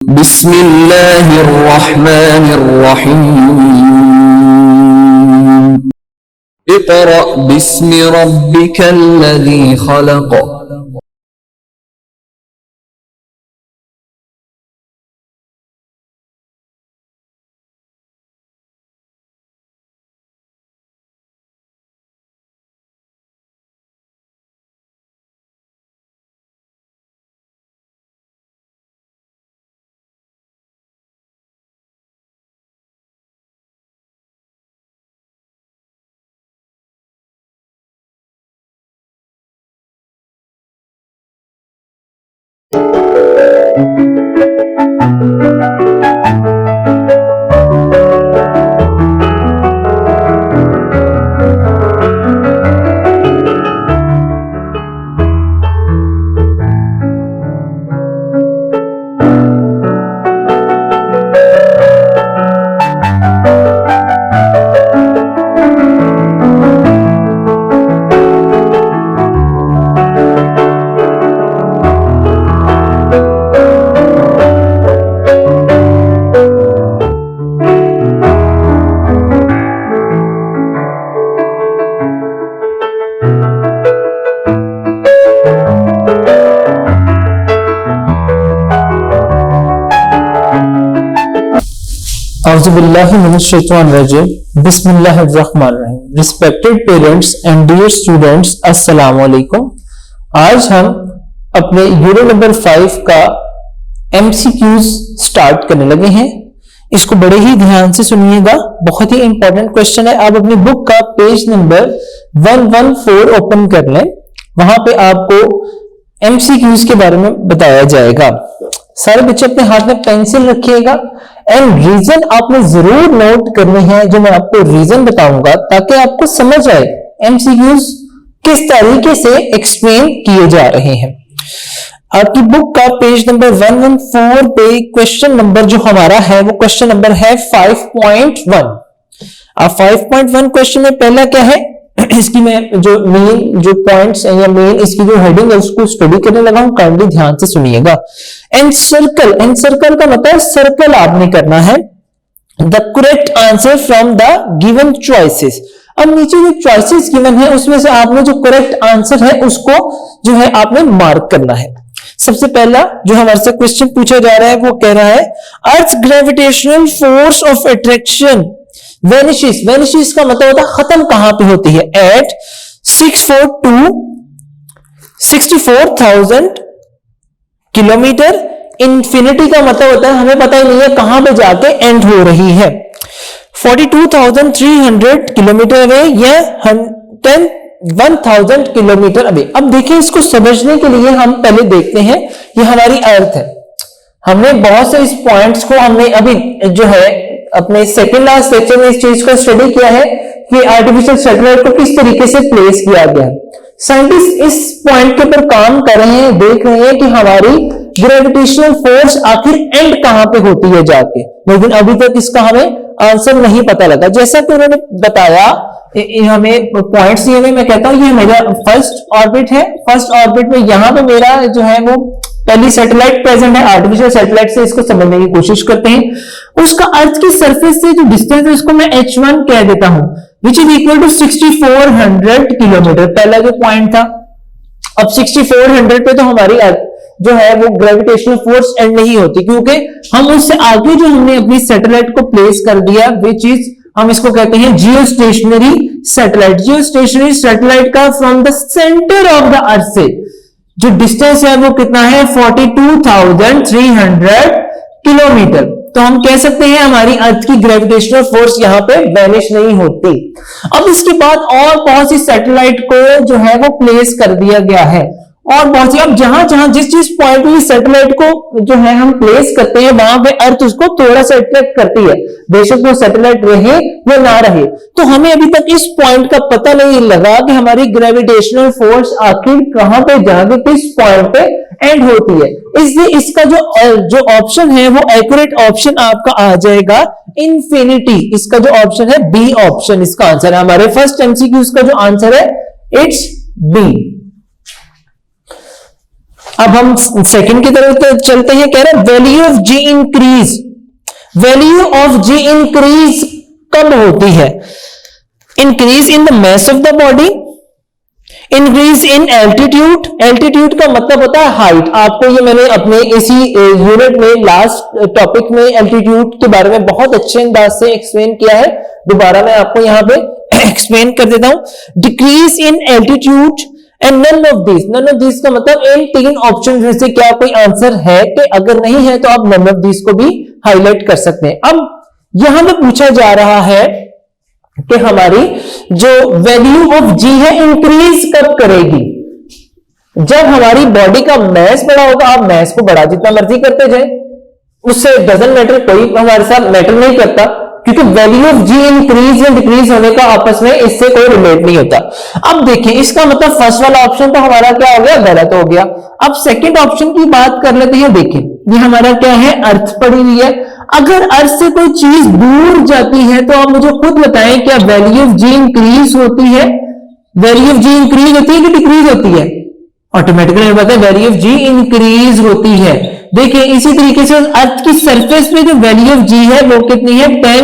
बिस्मिल्लाहिर्रहमानिर्रहीम। इक़रा बिस्मि रब्बिकल्लज़ी खलक़। बिस्मिल्लाहिर्रहमानिर्रहीम। Respected parents and dear students, अस्सलाम वालेकुम। आज हम अपने यूनिट नंबर 5 का एमसीक्यूज स्टार्ट करने लगे हैं। इसको बड़े ही ध्यान से सुनिएगा, बहुत ही इंपॉर्टेंट क्वेश्चन है। आप अपनी बुक का पेज नंबर 114 ओपन कर लें, वहां पे आपको एमसीक्यूज के बारे में बताया जाएगा। सारे बच्चे अपने हाथ में पेंसिल रखिएगा एंड रीजन आपने जरूर नोट करने हैं, जो मैं आपको रीजन बताऊंगा ताकि आपको समझ आए एमसीक्यूज किस तरीके से एक्सप्लेन किए जा रहे हैं। आपकी बुक का पेज नंबर 114 पे क्वेश्चन नंबर जो हमारा है वो क्वेश्चन नंबर है 5.1। अब 5.1 क्वेश्चन में पहला क्या है, इसकी मैं जो मेन जो पॉइंट्स हैं या मेन इसकी जो हेडिंग है उसको स्टडी करने लगा हूं, काइंडली ध्यान से सुनिएगा। एनसर्कल का मतलब सर्कल आपने करना है the correct answer from the given choices. अब नीचे जो चॉइसेस गिवन है उसमें से आपने जो करेक्ट आंसर है उसको जो है आपने मार्क करना है। सबसे पहला जो हमारे से क्वेश्चन पूछा जा रहा है वो कह रहा है अर्थ gravitational force of attraction vanishes का मतलब होता है खत्म कहां पे होती है, एट 64,000 किलोमीटर। इन्फिनिटी का मतलब होता है हमें पता ही नहीं है कहां पे जाके एंड हो रही है। 42,300 किलोमीटर अवे या 1,000 किलोमीटर अवे। अब देखिए, इसको समझने के लिए हम पहले देखते हैं ये हमारी अर्थ है। हमने बहुत से इस पॉइंट्स को हमने अभी जो है अपने सेकेंड लास्ट लेक्चर में इस चीज को स्टडी किया है कि आर्टिफिशियल सैटेलाइट को किस तरीके से प्लेस किया गया है। साइंटिस्ट इस पॉइंट के ऊपर काम कर रहे हैं, देख रहे हैं कि हमारी ग्रेविटेशनल फोर्स आखिर एंड कहां पे होती है जाके, लेकिन अभी तक इसका हमें आंसर नहीं पता लगा। जैसा कि उन्होंने बताया हमें पॉइंट्स दिए हुए, मैं कहता हूं ये मेरा फर्स्ट ऑर्बिट है। फर्स्ट ऑर्बिट में यहां पे मेरा जो है वो पहली सैटेलाइट प्रेजेंट है। आर्टिफिशियल सैटेलाइट से इसको समझने की कोशिश करते हैं। उसका अर्थ की सरफेस से जो डिस्टेंस है उसको मैं h1 कह देता हूं, which is equal to 6400 kilometre. पहला जो पॉइंट था, अब 6400 पे तो हमारी अर्थ जो है वो ग्रेविटेशनल फोर्स एंड नहीं होती, क्योंकि हम उससे आगे जो हमने अपनी सैटेलाइट को प्लेस कर दिया, विच इज हम इसको कहते हैं geo stationary satellite. Geo stationary satellite का from the centre of the earth से जो डिस्टेंस है वो कितना है, 42,300 किलोमीटर। तो हम कह सकते हैं हमारी अर्थ की ग्रेविटेशनल फोर्स यहां पे वैनिश नहीं होती। अब इसके बाद और बहुत सी सैटेलाइट को जो है वो प्लेस कर दिया गया है और बहुत सी, अब जहां जहां जिस पॉइंट पे सैटेलाइट को जो है हम प्लेस करते हैं वहां पे अर्थ उसको थोड़ा सा अट्रैक्ट करती है, बेशक वो सैटेलाइट रहे या ना रहे। तो हमें अभी तक इस पॉइंट का पता नहीं लगा कि हमारी ग्रेविटेशनल फोर्स आखिर कहां पे जाके किस पॉइंट पे एंड होती है। इसलिए इसका जो ऑप्शन है वो एक्यूरेट ऑप्शन आपका आ जाएगा इंफिनिटी। इसका जो ऑप्शन है बी ऑप्शन इसका आंसर है। हमारे फर्स्ट एमसीक्यू का जो आंसर है इट्स बी। अब हम सेकंड की तरफ चलते हैं, कह रहे value of g increase, value of g increase कब होती है? Increase in the mass of the body, increase in altitude, altitude का मतलब होता है हाइट। आपको ये मैंने अपने इसी यूनिट में लास्ट टॉपिक में एल्टीट्यूड के बारे में बहुत अच्छे अंदाज से एक्सप्लेन किया है, दोबारा मैं आपको यहां पे एक्सप्लेन कर देता हूं। Decrease in altitude and none of this, none of this का मतलब इन तीन ऑप्शन में से क्या कोई आंसर है कि अगर नहीं है तो आप नन ऑफ दिस को भी हाईलाइट कर सकते हैं। अब यहां पे पूछा जा रहा है कि हमारी जो वैल्यू ऑफ जी है इंक्रीज कब करेगी? जब हमारी बॉडी का मैस बड़ा होगा। आप मैस को बड़ा जितना मर्जी करते जाए, उससे डजंट मैटर, कोई हमारे साथ मैटर नहीं करता, क्योंकि वैल्यू ऑफ जी इंक्रीज या डिक्रीज होने का आपस में इससे कोई रिलेट नहीं होता। अब देखिए, इसका मतलब फर्स्ट वाला ऑप्शन तो हमारा क्या हो गया, गलत हो गया। अब सेकंड ऑप्शन की बात कर लेते हैं। देखिए ये हमारा क्या है, अर्थ पड़ी हुई है। अगर अर्थ से कोई चीज दूर जाती है तो आप मुझे खुद बताएं क्या वैल्यू ऑफ जी इंक्रीज होती है? वैल्यू ऑफ जी इंक्रीज होती है कि डिक्रीज होती है? ऑटोमेटिकली हमें पता है वैल्यू ऑफ जी इंक्रीज होती है। देखिए इसी तरीके से अर्थ की सरफेस पे जो वैल्यू ऑफ जी है वो कितनी है, 10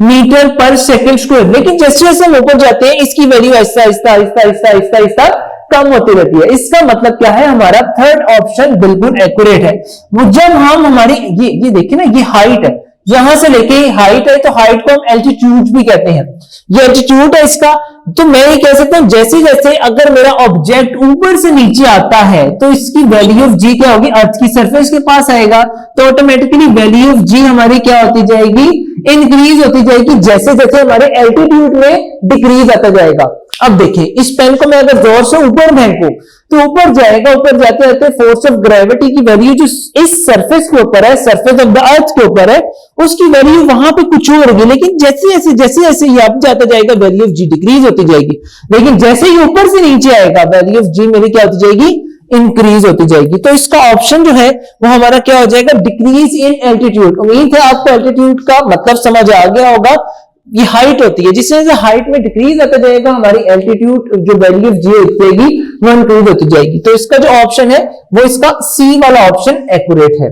मीटर पर सेकेंड स्क्वायर। लेकिन जैसे जैसे हम ऊपर जाते हैं इसकी वैल्यू ऐसा ऐसा ऐसा ऐसा ऐसा ऐसा कम होती रहती है। इसका मतलब क्या है, हमारा थर्ड ऑप्शन बिल्कुल एक्यूरेट है। वो जब हम हमारी ये देखिए ना, ये हाइट है, यहां से लेके हाइट है, तो हाइट को हम एल्टीट्यूड भी कहते हैं। ये एल्टीट्यूड है इसका। तो मैं ये कह सकता हूं जैसे जैसे अगर मेरा ऑब्जेक्ट ऊपर से नीचे आता है तो इसकी वैल्यू ऑफ जी क्या होगी, अर्थ की सरफेस के पास आएगा, तो ऑटोमेटिकली वैल्यू ऑफ जी हमारी क्या होती जाएगी, इंक्रीज होती जाएगी, जैसे जैसे हमारे एल्टीट्यूड में डिक्रीज आता जाएगा। अब देखिए इस पेन को मैं अगर जोर से ऊपर फेंकूं तो ऊपर जाएगा, ऊपर जाते जाते फोर्स ऑफ ग्रेविटी की वैल्यू जो इस सरफेस के ऊपर है, सरफेस ऑफ द अर्थ के ऊपर है, उसकी वैल्यू वहां पे कुछ और होगी। लेकिन जैसे जैसे ये अब जाता जाएगा वैल्यू ऑफ जी डिक्रीज होती जाएगी। लेकिन जैसे ही ऊपर से नीचे आएगा वैल्यू ऑफ जी मेरी क्या होती जाएगी, इंक्रीज होती जाएगी। तो इसका ऑप्शन जो है वो हमारा क्या हो जाएगा, डिक्रीज इन एल्टीट्यूड। उम्मीद है आपको एल्टीट्यूड का मतलब समझ आ गया होगा। ये हाइट होती है, जिससे हाइट में डिक्रीज आता जाएगा हमारी एल्टीट्यूड जो वैल्यू ऑफ जी होगी वो इंक्रीज होती जाएगी। तो इसका जो ऑप्शन है वो इसका सी वाला ऑप्शन एक्यूरेट है।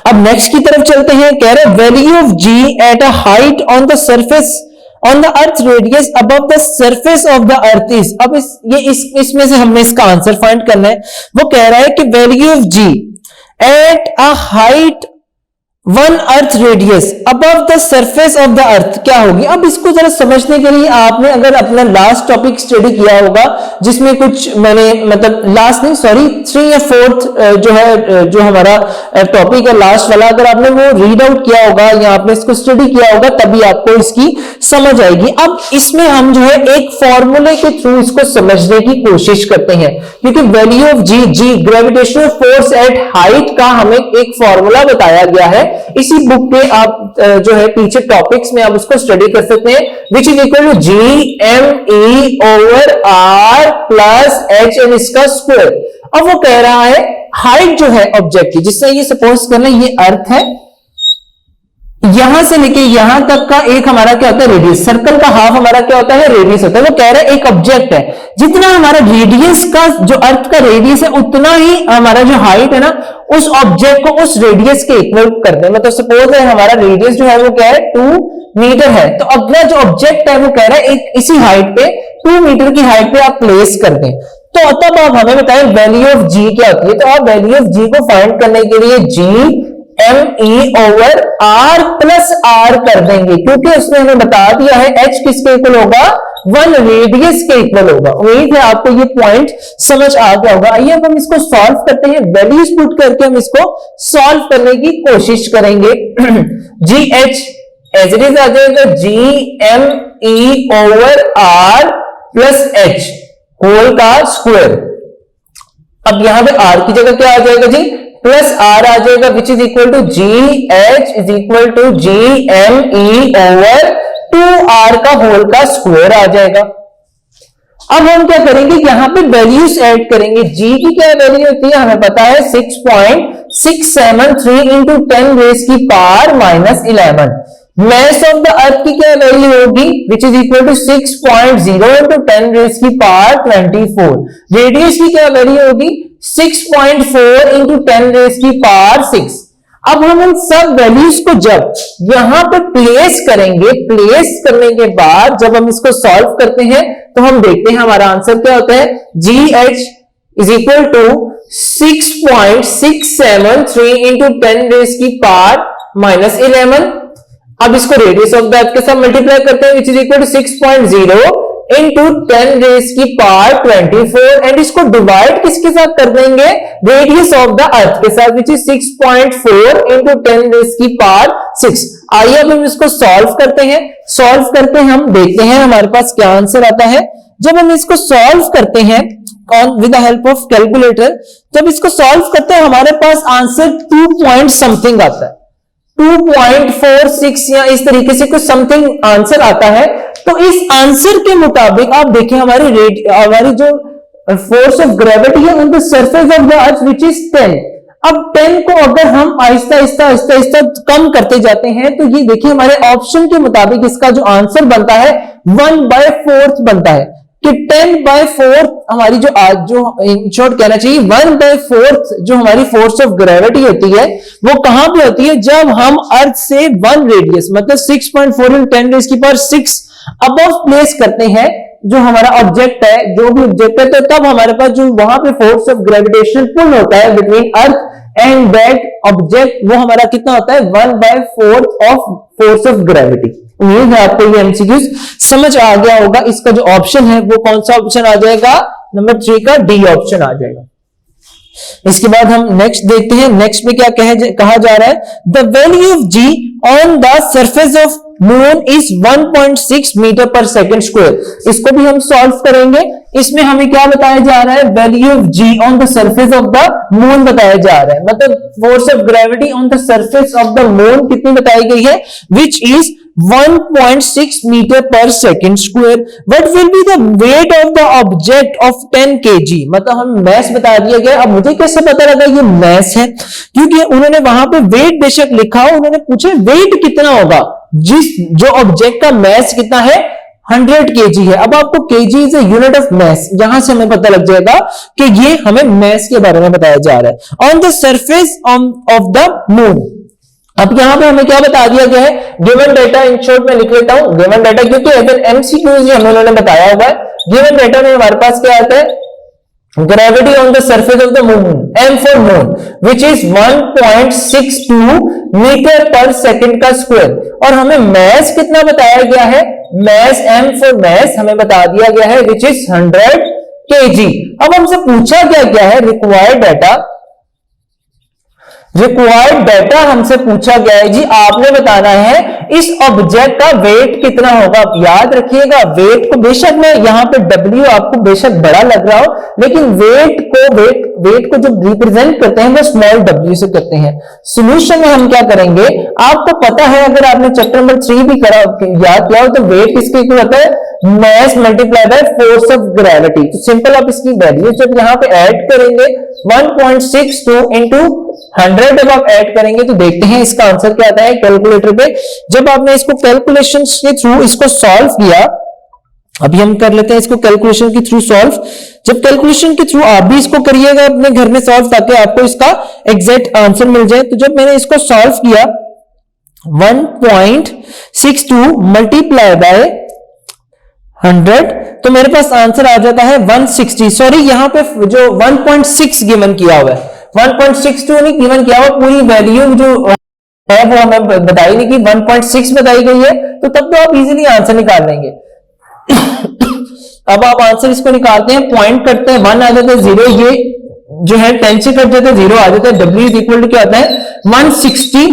अब नेक्स्ट की तरफ चलते हैं। कह रहे value of G at a height on the surface on the earth radius above the surface of the earth is. अब इसमें से हमने इसका आंसर फाइंड करना है। वो कह रहा है कि value of G at a height 1 earth radius above the surface of the earth क्या होगी। अब इसको जरा समझने के लिए आपने अगर अपना लास्ट टॉपिक स्टडी किया होगा, जिसमें कुछ मैंने मतलब लास्ट नहीं सॉरी 3 या 4th जो है जो हमारा टॉपिक है लास्ट वाला, अगर आपने वो रीड आउट किया होगा या आपने इसको स्टडी किया होगा तभी आपको इसकी समझ आएगी। अब इसमें हम जो है एक फॉर्मूले के थ्रू इसको समझने की कोशिश करते हैं, क्योंकि value of G gravitational force at height का हमें एक फॉर्मूला बताया गया है। इसी बुक पे आप जो है पीछे टॉपिक्स में आप उसको स्टडी कर सकते हैं, which is equal to G M E over are plus H and इसका स्क्वायर। अब वो कह रहा है हाइट जो है ऑब्जेक्ट की, जिससे ये सपोज करना ये अर्थ है, यहां से लेके यहां तक का एक हमारा क्या होता है रेडियस, सर्कल का हाफ हमारा क्या होता है रेडियस होता है। वो कह रहा है एक ऑब्जेक्ट है, जितना हमारा रेडियस का जो अर्थ का रेडियस है उतना ही हमारा जो हाइट है ना उस ऑब्जेक्ट को उस रेडियस के इक्वल कर दे। मतलब सपोज है हमारा रेडियस जो है वो क्या है 2 मीटर है, तो अगला जो ऑब्जेक्ट है वो कह रहा है एक इसी हाइट पे 2 मीटर की हाइट पे आप प्लेस कर दें। तो तब आप हमें बताएं वैल्यू ऑफ जी क्या होती है। तो आप वैल्यू ऑफ जी को फाइंड करने के लिए G M E over are plus R कर देंगे, क्योंकि उसने हमें बता दिया है एच किसके इक्वल होगा 1 रेडियस के इक्वल होगा। उम्मीद है आपको ये पॉइंट समझ आ गया होगा। आइए अब हम इसको सॉल्व करते हैं, वैल्यूज पुट करके हम इसको सॉल्व करने की कोशिश करेंगे। G h as it is आ जाएगा g M E over are plus h whole का स्क्वायर। अब यहां पे आर की जगह क्या आ जाएगा जी प्लस आर आ जाएगा, which is equal to G H is equal to G M E over 2r का होल का स्क्वायर आ जाएगा। अब हम क्या करेंगे, यहां पे वैल्यूज ऐड करेंगे। g की क्या वैल्यू होती है हमें पता है 6.673 इंटू 10 रेज की power -11। mass of the earth की क्या वैल्यू होगी, which is equal to 6.0 into 10 raised की पावर 24. रेडियस की क्या वैल्यू होगी, 6.4 into 10 raised की पावर 6. अब हम इन सब वैल्यूज को जब यहां पे प्लेस करेंगे, प्लेस करने के बाद जब हम इसको सॉल्व करते हैं तो हम देखते हैं हमारा आंसर क्या होता है, GH is equal to 6.673 into 10 raised की पावर -11. अब इसको रेडियस ऑफ द अर्थ के साथ मल्टीप्लाई करते हैं, which is equal to 6.0 into 10 raised की पावर 24 एंड इसको डिवाइड किसके साथ कर देंगे, रेडियस ऑफ द अर्थ के साथ, which is 6.4 into 10 raised की पावर 6. आइए अब हम इसको सॉल्व करते हैं. सॉल्व करके हम देखते हैं हमारे पास क्या आंसर आता है. जब हम इसको सॉल्व करते हैं with the help of calculator, जब इसको सॉल्व करते हैं हमारे पास आंसर 2 पॉइंट समथिंग आता है, 2.46 या इस तरीके से कुछ समथिंग आंसर आता है. तो इस आंसर के मुताबिक आप देखिए हमारी जो फोर्स ऑफ ग्रेविटी है on the surface of the earth which is 10. अब 10 को अगर हम आहिस्ता आहिस्ता कम करते जाते हैं तो ये देखिए हमारे ऑप्शन के मुताबिक इसका जो आंसर बनता है 1/4 बनता है कि 10/4 हमारी जो इन शॉर्ट कहना चाहिए 1/4 जो हमारी फोर्स ऑफ ग्रेविटी होती है वो कहां पे होती है, जब हम अर्थ से 1 रेडियस मतलब 6.4 × 10 raised की पावर 6 अबव प्लेस करते हैं जो हमारा ऑब्जेक्ट है, जो भी ऑब्जेक्ट है, तो तब हमारे पास जो वहां पे फोर्स ऑफ ग्रेविटेशनल पुल होता है between earth and that object, वो हमारा कितना होता है 1/4 ऑफ फोर्स ऑफ ग्रेविटी. उम्मीद है आपको ये एमसीक्यूज समझ आ गया होगा. इसका जो ऑप्शन है वो कौन सा ऑप्शन आ जाएगा, नंबर 3 का डी ऑप्शन आ जाएगा. इसके बाद हम नेक्स्ट देखते हैं. नेक्स्ट में क्या कहा जा रहा है, the value of G on the surface of moon is 1.6 metre per second square. इसको भी हम सॉल्व करेंगे. इसमें हमें क्या बताया जा रहा है, value of G on the surface of the moon बताया जा रहा है, मतलब force of gravity on the surface of the moon कितनी बताई गई है, which is 1.6 metre per second square. What will be the weight of the object of 10 kg. मतलब हम मैस बता दिया गया. अब मुझे कैसे पता लगा ये मैस है, क्योंकि उन्होंने वहां पे वेट बेशक लिखा हो, उन्होंने पूछे वेट कितना होगा, जो ऑब्जेक्ट का मैस कितना है 100 kg है. अब आपको kg is a unit of mass, यहां से हमें पता लग जाएगा कि ये हमें मैस के बारे में बताया जा रहा है. On the surface of the moon. अब यहां पे हमें क्या बता दिया गया है, गिवन डेटा. इन शॉर्ट में लिख लेता हूं गिवन डेटा, क्योंकि अगर एमसीक्यूज हम लोगों ने बताया हुआ है. गिवन डेटा में हमारे पास क्या आता है, gravity on the surface of the moon, m for moon, which is 1.62 metre पर सेकंड का स्क्वायर. और हमें मैस कितना बताया गया है, मैस m for मैस हमें बता दिया गया है, which is 100 kg. अब हमसे पूछा क्या है, रिक्वायर्ड डेटा हमसे पूछा गया है जी, आपने बताना है इस ऑब्जेक्ट का वेट कितना होगा. याद रखिएगा वेट को बेशक मैं यहाँ पे W आपको बेशक बड़ा लग रहा हो, लेकिन वेट को जब रिप्रेजेंट करते हैं वो स्मॉल w से करते हैं. सॉल्यूशन में हम क्या करेंगे, आपको पता है अगर आपने चैप्टर नंबर 3 भी याद किया हो तो वेट किसके इक्वल होता है, मास multiply by force of gravity. तो सिंपल आप इसकी वैल्यू जब यहाँ पे ऐड करेंगे 1.62 into 100 जब आप ऐड करेंगे तो देखते हैं इसका आंसर क्या आता है कैलकुलेटर पे. जब आपने इसको कैलकुलेशन के थ्रू इसको सॉल्व किया, अभी हम कर लेते हैं इसको कैलकुलेशन के थ्रू सॉल्व. जब कैलकुलेशन के थ्रू आप भी इसको करिएगा अपने घर में सॉल्व, ताकि आपको इसका एग्जैक्ट आंसर मिल जाए. तो जब मैंने इसको सॉल्व किया 1.62 मल्टीप्लाई बाय 100 तो मेरे पास आंसर आ जाता है 160. सॉरी यहाँ पे जो 1.6 गिवन किया हुआ है, 1.62 नहीं गिवन किया हुआ, पूरी वैल्यू जो है वो हमें बताई नहीं कि 1.6 बताई गई है. तो तब तो आप इजीली आंसर निकाल लेंगे. अब आप आंसर इसको निकालते हैं, पॉइंट करते हैं, 1 आ जाता है, 0 ये जो है 10 से कट जाता है, 0 आ जाता है. W इज इक्वल टू क्या आता है 160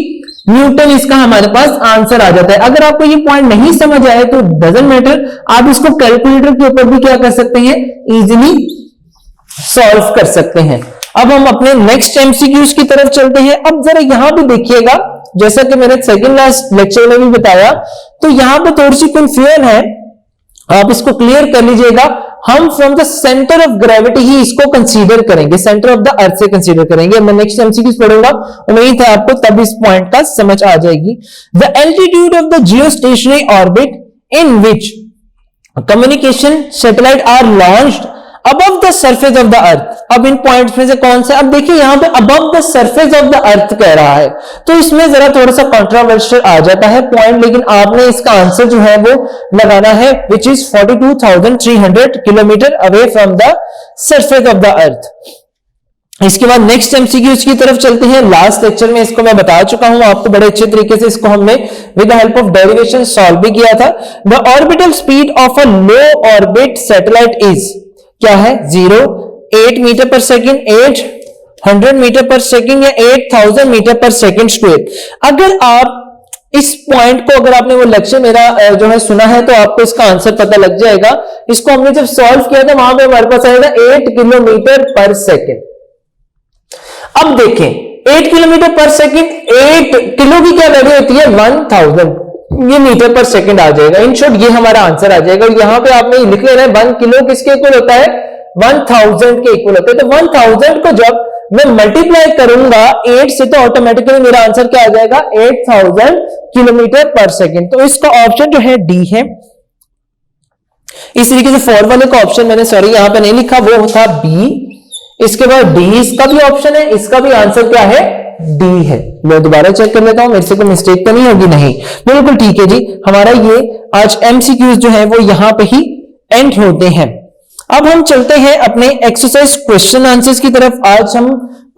न्यूटन. इसका हमारे पास आंसर आ जाता है. अगर आपको ये पॉइंट नहीं समझ आए तो डजंट मैटर, आप इसको कैलकुलेटर के ऊपर भी क्या कर सकते हैं, इजीली सॉल्व कर सकते हैं. अब हम अपने नेक्स्ट एमसीक्यूज की तरफ चलते हैं. अब जरा यहां पे देखिएगा, जैसा कि मैंने सेकंड लास्ट लेक्चर में भी बताया, तो यहां पे थोड़ी सी कंफ्यूजन है, आप इसको क्लियर कर लीजिएगा. हम from the centre of gravity ही इसको कंसीडर करेंगे, सेंटर ऑफ द अर्थ से कंसीडर करेंगे। मैं नेक्स्ट एमसीक्यूज पढ़ूंगा, उम्मीद है आपको तब इस पॉइंट का समझ आ जाएगी। The altitude of the geostationary orbit in which communication satellite are launched above the surface of the earth. अब इन पॉइंट्स में से कौन सा, अब देखिए यहां पे above the surface of the अर्थ कह रहा है, तो इसमें जरा थोड़ा सा कंट्रोवर्शियल आ जाता है पॉइंट, लेकिन आपने इसका आंसर जो है वो लगाना है which is 42,300 kilometre away from the surface of the अर्थ। इसके बाद नेक्स्ट एमसीक्यूज की तरफ चलते हैं। लास्ट लेक्चर में इसको मैं बता चुका हूं आपको, बड़े अच्छे तरीके से इसको हमने with the help of derivation solve भी किया था। The orbital speed of a low orbit satellite is, क्या है, 0, 8 metre per second, 800 metre per second या 8000 मीटर पर सेकेंड स्क्वायर। अगर आप इस पॉइंट को, अगर आपने वो लेक्चर मेरा जो है सुना है, तो आपको इसका आंसर पता लग जाएगा। इसको हमने जब सॉल्व किया था वहां पे हमारे पास आएगा 8 किलोमीटर पर सेकेंड। अब देखें 8 किलोमीटर पर सेकेंड, 8 किलो की क्या वैल्यू होती है, 1000, ये मीटर पर सेकंड आ जाएगा। इन शॉर्ट ये हमारा आंसर आ जाएगा। और यहां पे आपने लिख लेना है 1 किलो किसके इक्वल होता है, 1000 के इक्वल होता है। तो 1000 को जब मैं मल्टीप्लाई करूंगा 8 से, तो ऑटोमेटिकली मेरा आंसर क्या आ जाएगा, 8000 किलोमीटर पर सेकंड। तो इसका ऑप्शन जो है डी है। इस तरीके से 4 वाले का ऑप्शन मैंने सॉरी यहां पे नहीं लिखा, वो था बी। इसके बाद डी इसका भी ऑप्शन है, इसका भी आंसर क्या है, डी है। मैं दोबारा चेक कर लेता हूं, मेरे से कोई मिस्टेक तो नहीं होगी, नहीं, बिल्कुल ठीक है जी। हमारा ये आज एमसीक्यूज जो है वो यहां पे ही एंड होते हैं। अब हम चलते हैं अपने एक्सरसाइज क्वेश्चन आंसर्स की तरफ। आज हम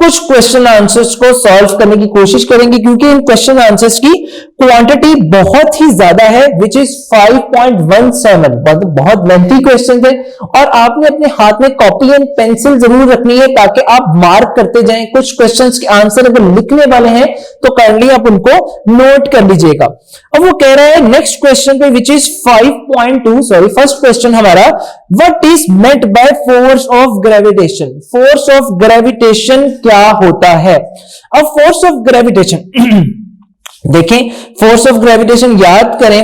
कुछ क्वेश्चन आंसर्स को सॉल्व करने की कोशिश करेंगे, क्योंकि इन क्वेश्चन आंसर्स की क्वांटिटी बहुत ही ज्यादा है, विच इज 5.17। बहुत लेंथी क्वेश्चन है, और आपने अपने हाथ में कॉपी एंड पेंसिल जरूर रखनी है, ताकि आप मार्क करते जाएं। कुछ क्वेश्चंस के आंसर अगर लिखने वाले हैं तो काइंडली आप उनको नोट कर लीजिएगा। अब वो कह रहा है नेक्स्ट क्वेश्चन पे, which is 5.2, sorry first question हमारा, what is meant by force of gravitation. Force of gravitation क्या होता है। अब फोर्स ऑफ ग्रेविटेशन देखें, फोर्स ऑफ ग्रेविटेशन याद करें,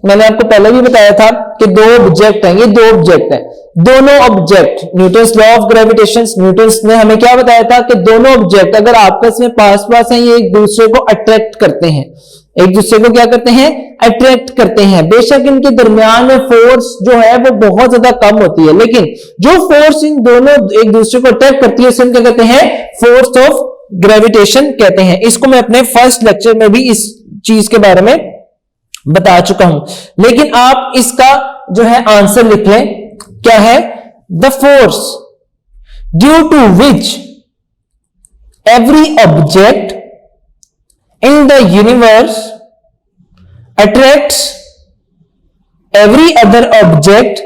मैंने आपको पहले भी बताया था कि दो ऑब्जेक्ट हैं, ये दो ऑब्जेक्ट हैं, दोनों object, Newton's law of gravitation, Newton's ने हमें क्या बताया था कि दोनों ऑब्जेक्ट अगर आपस में पास पास हैं, ये एक दूसरे को अट्रैक्ट करते हैं, एक दूसरे को क्या करते हैं, अट्रैक्ट करते हैं। बेशक इनके दरमियान में फोर्स जो है वो बहुत ज्यादा कम होती है, लेकिन जो फोर्स इन दोनों एक दूसरे को अट्रैक्ट करती है, उसे हम क्या कहते हैं, फोर्स ऑफ ग्रेविटेशन कहते हैं। इसको मैं अपने फर्स्ट लेक्चर में भी इस चीज के बारे में बता चुका हूं, लेकिन आप इसका जो है आंसर लिख लें, क्या है, the force due to which every object in the universe attracts every other object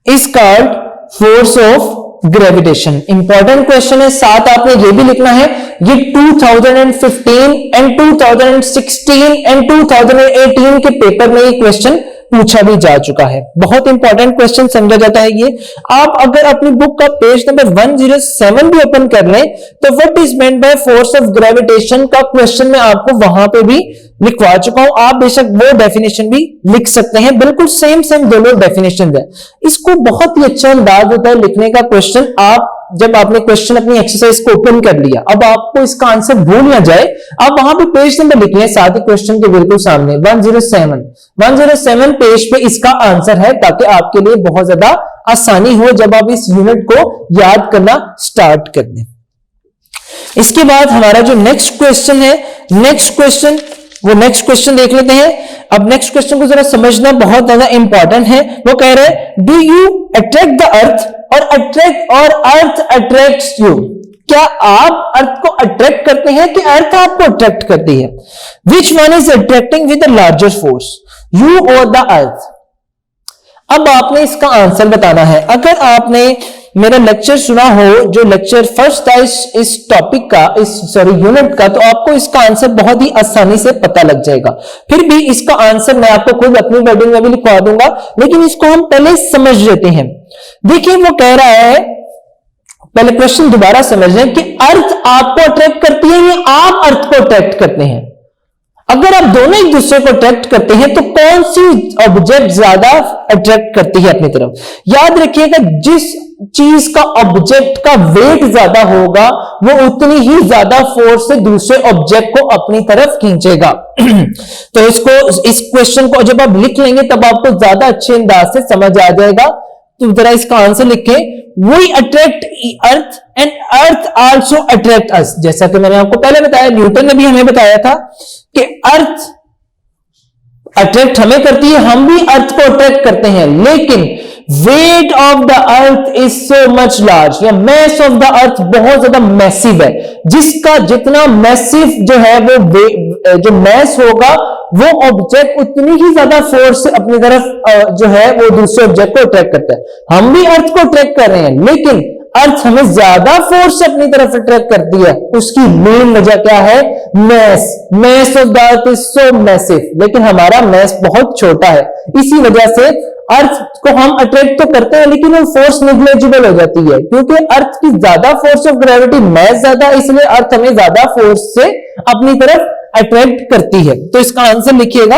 is called force of gravitation। Important question है। साथ आपने ये भी लिखना है, ये 2015 एंड 2016 एंड 2018 के पेपर में ये क्वेश्चन पूछा भी जा चुका है। बहुत इंपॉर्टेंट क्वेश्चन समझा जाता है ये। आप अगर अपनी बुक का पेज नंबर 107 भी ओपन कर लें, तो what is meant by force of gravitation का क्वेश्चन मैं आपको वहां पे भी लिखवा चुका हूं। आप बेशक वो डेफिनेशन भी लिख सकते हैं, बिल्कुल सेम दोनों डेफिनेशन है। इसको बहुत ही अच्छा अंदाज होता है लिखने का क्वेश्चन। आप जब आपने क्वेश्चन अपनी एक्सरसाइज को ओपन कर लिया, अब आपको इसका आंसर भूल ना जाए, आप वहां पे पेज नंबर लिख लें, साथ ही क्वेश्चन के बिल्कुल सामने 107 पेज पे इसका आंसर है, ताकि आपके लिए बहुत ज्यादा आसानी हो जब आप इस यूनिट को याद करना स्टार्ट कर दें। इसके बाद हमारा जो नेक्स्ट क्वेश्चन है, नेक्स्ट क्वेश्चन देख लेते हैं। अब नेक्स्ट क्वेश्चन को जरा समझना बहुत ज्यादा इंपॉर्टेंट है। वो कह रहे हैं, do you attract the earth और अर्थ अट्रैक्ट्स यू। क्या आप अर्थ को अट्रैक्ट करते हैं कि अर्थ आपको अट्रैक्ट करती है। Which one is attracting with the larger force, you और द अर्थ। अब आपने इसका आंसर बताना है। अगर आपने मेरा लेक्चर सुना हो, जो लेक्चर फर्स्ट था इस टॉपिक का, इस यूनिट का, तो आपको इसका आंसर बहुत ही आसानी से पता लग जाएगा। फिर भी इसका आंसर मैं आपको खुद अपनी वर्डिंग में भी लिखवा दूंगा, लेकिन इसको हम पहले समझ लेते हैं। देखिए वो कह रहा है, पहले क्वेश्चन दोबारा समझ लें कि अर्थ आपको अट्रैक्ट करती है या आप अर्थ को अट्रैक्ट करते हैं। अगर आप दोनों एक दूसरे को अट्रैक्ट करते हैं तो कौन सी ऑब्जेक्ट ज्यादा अट्रैक्ट करती है अपनी तरफ? याद रखिएगा, जिस चीज का ऑब्जेक्ट का वेट ज्यादा होगा वो उतनी ही ज्यादा फोर्स से दूसरे ऑब्जेक्ट को अपनी तरफ खींचेगा। तो इस क्वेश्चन को जब आप लिख लेंगे तब आपको ज्यादा अच्छे अंदाज से समझ आ जाएगा। तो जरा इसका आंसर लिखें, we attract earth and earth also attract us. जैसा कि मैंने आपको पहले बताया, न्यूटन ने भी हमें बताया था कि अर्थ अट्रैक्ट हमें करती है, हम भी अर्थ को अट्रैक्ट करते हैं, लेकिन wait of the earth is so much large, या मैस ऑफ द अर्थ बहुत ज्यादा मैसिव है, जिसका जितना मैसिव जो है वो जो मैस होगा वो ऑब्जेक्ट उतनी ही ज्यादा फोर्स से अपनी तरफ जो है वो दूसरे ऑब्जेक्ट को अट्रैक्ट करता है। हम भी अर्थ को अट्रैक्ट कर रहे हैं, लेकिन अर्थ हमें ज्यादा फोर्स से अपनी तरफ अट्रैक्ट करती है। उसकी मेन वजह क्या है? Mass. Mass of the earth is so massive, लेकिन हमारा मैस बहुत छोटा है। इसी वजह से अर्थ को हम अट्रैक्ट तो करते हैं, लेकिन वो फोर्स निग्लेजिबल हो जाती है, क्योंकि अर्थ की ज्यादा फोर्स ऑफ ग्रेविटी, मैस ज्यादा, इसलिए अर्थ हमें ज्यादा फोर्स से अपनी तरफ अट्रैक्ट करती है। तो इसका आंसर लिखिएगा,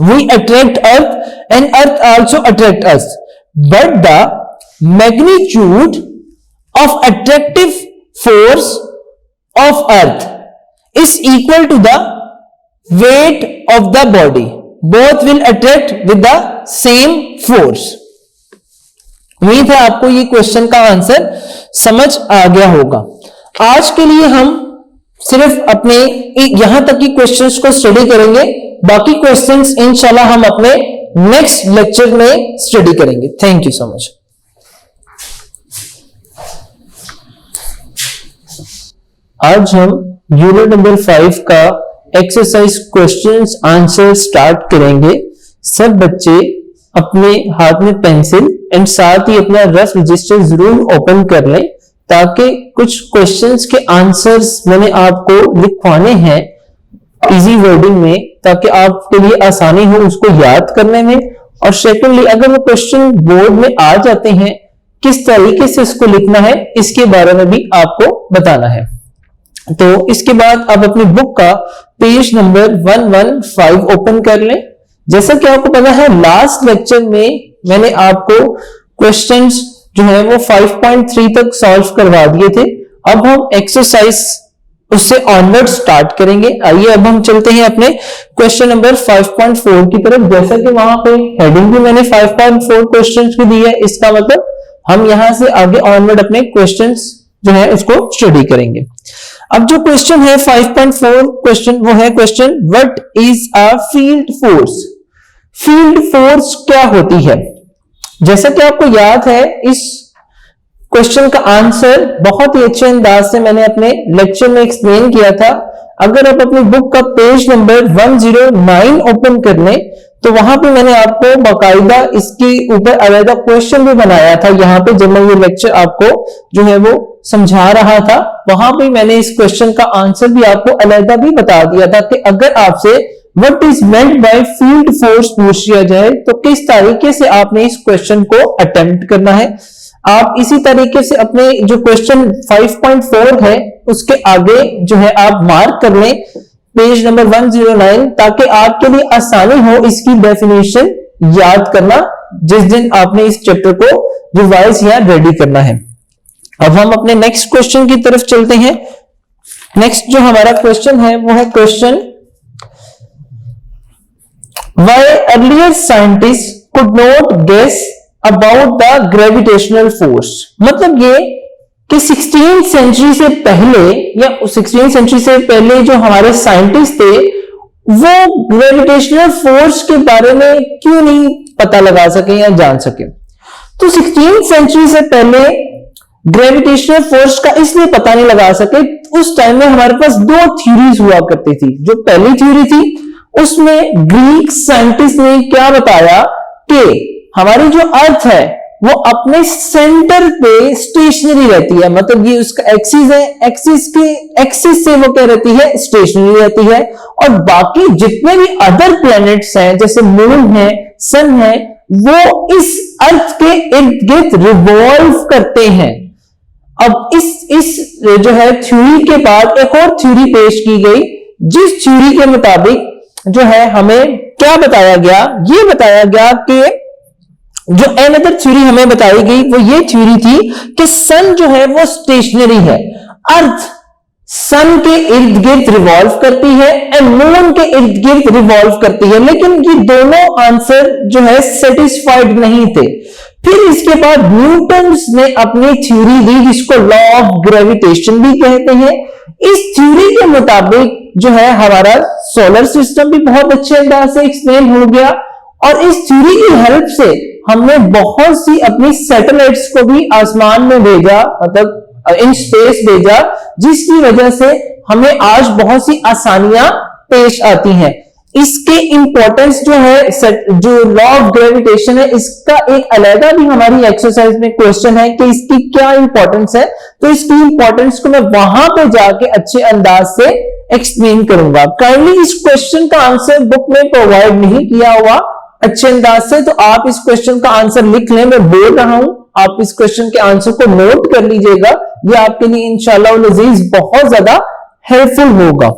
we attract earth and earth also attract us, but the magnitude of attractive force of earth is equal to the weight of the body. Both will attract with the same force. उम्मीद है आपको ये question का answer समझ आ गया होगा। आज के लिए हम सिर्फ अपने यहां तक की क्वेश्चंस को स्टडी करेंगे, बाकी क्वेश्चंस इंशाल्लाह हम अपने नेक्स्ट लेक्चर में स्टडी करेंगे। Thank you so much. आज हम यूनिट नंबर 5 का एक्सरसाइज क्वेश्चंस आंसर स्टार्ट करेंगे। सब बच्चे अपने हाथ में पेंसिल एंड साथ ही अपना रफ रजिस्टर जरूर ओपन कर लें, ताकि कुछ क्वेश्चंस के आंसर्स मैंने आपको लिखवाने हैं इजी वर्डिंग में, ताकि आपके लिए आसानी हो उसको याद करने में। और सेकेंडली, अगर वो क्वेश्चन बोर्ड में आ जाते हैं, किस तरीके से इसको लिखना है इसके बारे में भी आपको बताना है। तो इसके बाद आप अपनी बुक का पेज नंबर 115 ओपन कर लें। जैसा कि आपको पता है, लास्ट लेक्चर में मैंने आपको क्वेश्चंस जो है वो 5.3 तक सॉल्व करवा दिए थे। अब हम एक्सरसाइज उससे ऑनवर्ड स्टार्ट करेंगे। आइए अब हम चलते हैं अपने क्वेश्चन नंबर 5.4 की तरफ। जैसा कि वहां पे हेडिंग भी मैंने 5.4 क्वेश्चंस की दी है, इसका मतलब हम यहां से आगे ऑनवर्ड अपने क्वेश्चंस जो है उसको स्टडी करेंगे। अब जो क्वेश्चन है 5.4 क्वेश्चन, वो है question, what is a field force? Field force क्या होती है? जैसा कि आपको याद है, इस क्वेश्चन का आंसर बहुत ही अच्छे अंदाज से मैंने अपने लेक्चर में एक्सप्लेन किया था। अगर आप अपनी बुक का पेज नंबर 109 ओपन कर लें, तो वहां पे मैंने आपको बाकायदा इसके ऊपर अलग क्वेश्चन भी बनाया था। यहाँ पे जब मैं ये लेक्चर आपको जो है वो समझा रहा था, वहां पे मैंने इस क्वेश्चन का आंसर भी आपको अलग भी बता दिया था कि अगर आपसे what is meant by field force पूछ लिया जाए तो किस तरीके से आपने इस क्वेश्चन को अटेम्प्ट करना है। आप इसी तरीके से अपने जो क्वेश्चन 5.4 है उसके आगे जो है आप मार्क कर लें पेज नंबर 109, ताकि आपके लिए आसानी हो इसकी डेफिनेशन याद करना जिस दिन आपने इस चैप्टर को रिवाइज या रेडी करना है। अब हम अपने नेक्स्ट क्वेश्चन की तरफ चलते हैं। नेक्स्ट जो हमारा क्वेश्चन है वो है question, why earlier scientist could not guess about the gravitational force. मतलब ये कि 16th सेंचुरी से पहले या 16th सेंचुरी से पहले जो हमारे साइंटिस्ट थे वो ग्रेविटेशनल फोर्स के बारे में क्यों नहीं पता लगा सके या जान सके। तो 16th सेंचुरी से पहले ग्रेविटेशनल फोर्स का इसलिए पता नहीं लगा सके, उस टाइम में हमारे पास दो थ्योरीज हुआ करती थी। जो पहली थ्योरी थी उसमें ग्रीक साइंटिस्ट ने क्या बताया कि हमारी जो अर्थ है वो अपने सेंटर पे स्टेशनरी रहती है, मतलब ये उसका एक्सिस है, एक्सिस से वो क्या रहती है, स्टेशनरी रहती है। और बाकी जितने भी अदर प्लैनेट्स हैं जैसे मून है, सन है, वो इस अर्थ के इर्द गिर्द रिवॉल्व करते हैं। अब इस जो है थ्योरी के बाद एक और थ्योरी पेश की गई जिस थ्योरी के मुताबिक जो है हमें क्या बताया गया, ये बताया गया कि जो अनदर थ्योरी हमें बताई गई वो ये थ्योरी थी कि सन जो है वो स्टेशनरी है, अर्थ सन के इर्द गिर्द रिवॉल्व करती है एंड मून के इर्द गिर्द रिवॉल्व करती है। लेकिन ये दोनों आंसर जो है सेटिस्फाइड नहीं थे। फिर इसके बाद न्यूटन ने अपनी थ्योरी दी जिसको लॉ ऑफ ग्रेविटेशन भी कहते हैं। इस थ्योरी के मुताबिक जो है हमारा सोलर सिस्टम भी बहुत अच्छे अंदाज से एक्सप्लेन हो गया और इस थ्योरी की हेल्प से हमने बहुत सी अपनी सैटेलाइट्स को भी आसमान में भेजा, मतलब इन स्पेस भेजा, जिसकी वजह से हमें आज बहुत सी आसानियां पेश आती हैं। इसके इंपॉर्टेंस जो है, जो लॉ ऑफ ग्रेविटेशन है, इसका एक अलग भी हमारी एक्सरसाइज में क्वेश्चन है कि इसकी क्या इंपॉर्टेंस है। तो इसकी इंपॉर्टेंस को मैं वहां पे जाके अच्छे अंदाज से एक्सप्लेन करूंगा। काइंडली इस क्वेश्चन का आंसर बुक में प्रोवाइड नहीं किया हुआ अच्छे अंदाज से, तो आप इस क्वेश्चन का आंसर लिख लें। मैं बोल रहा हूं, आप इस क्वेश्चन के आंसर को नोट कर लीजिएगा, ये आपके लिए इंशाल्लाह अज़ीज बहुत ज्यादा हेल्पफुल होगा।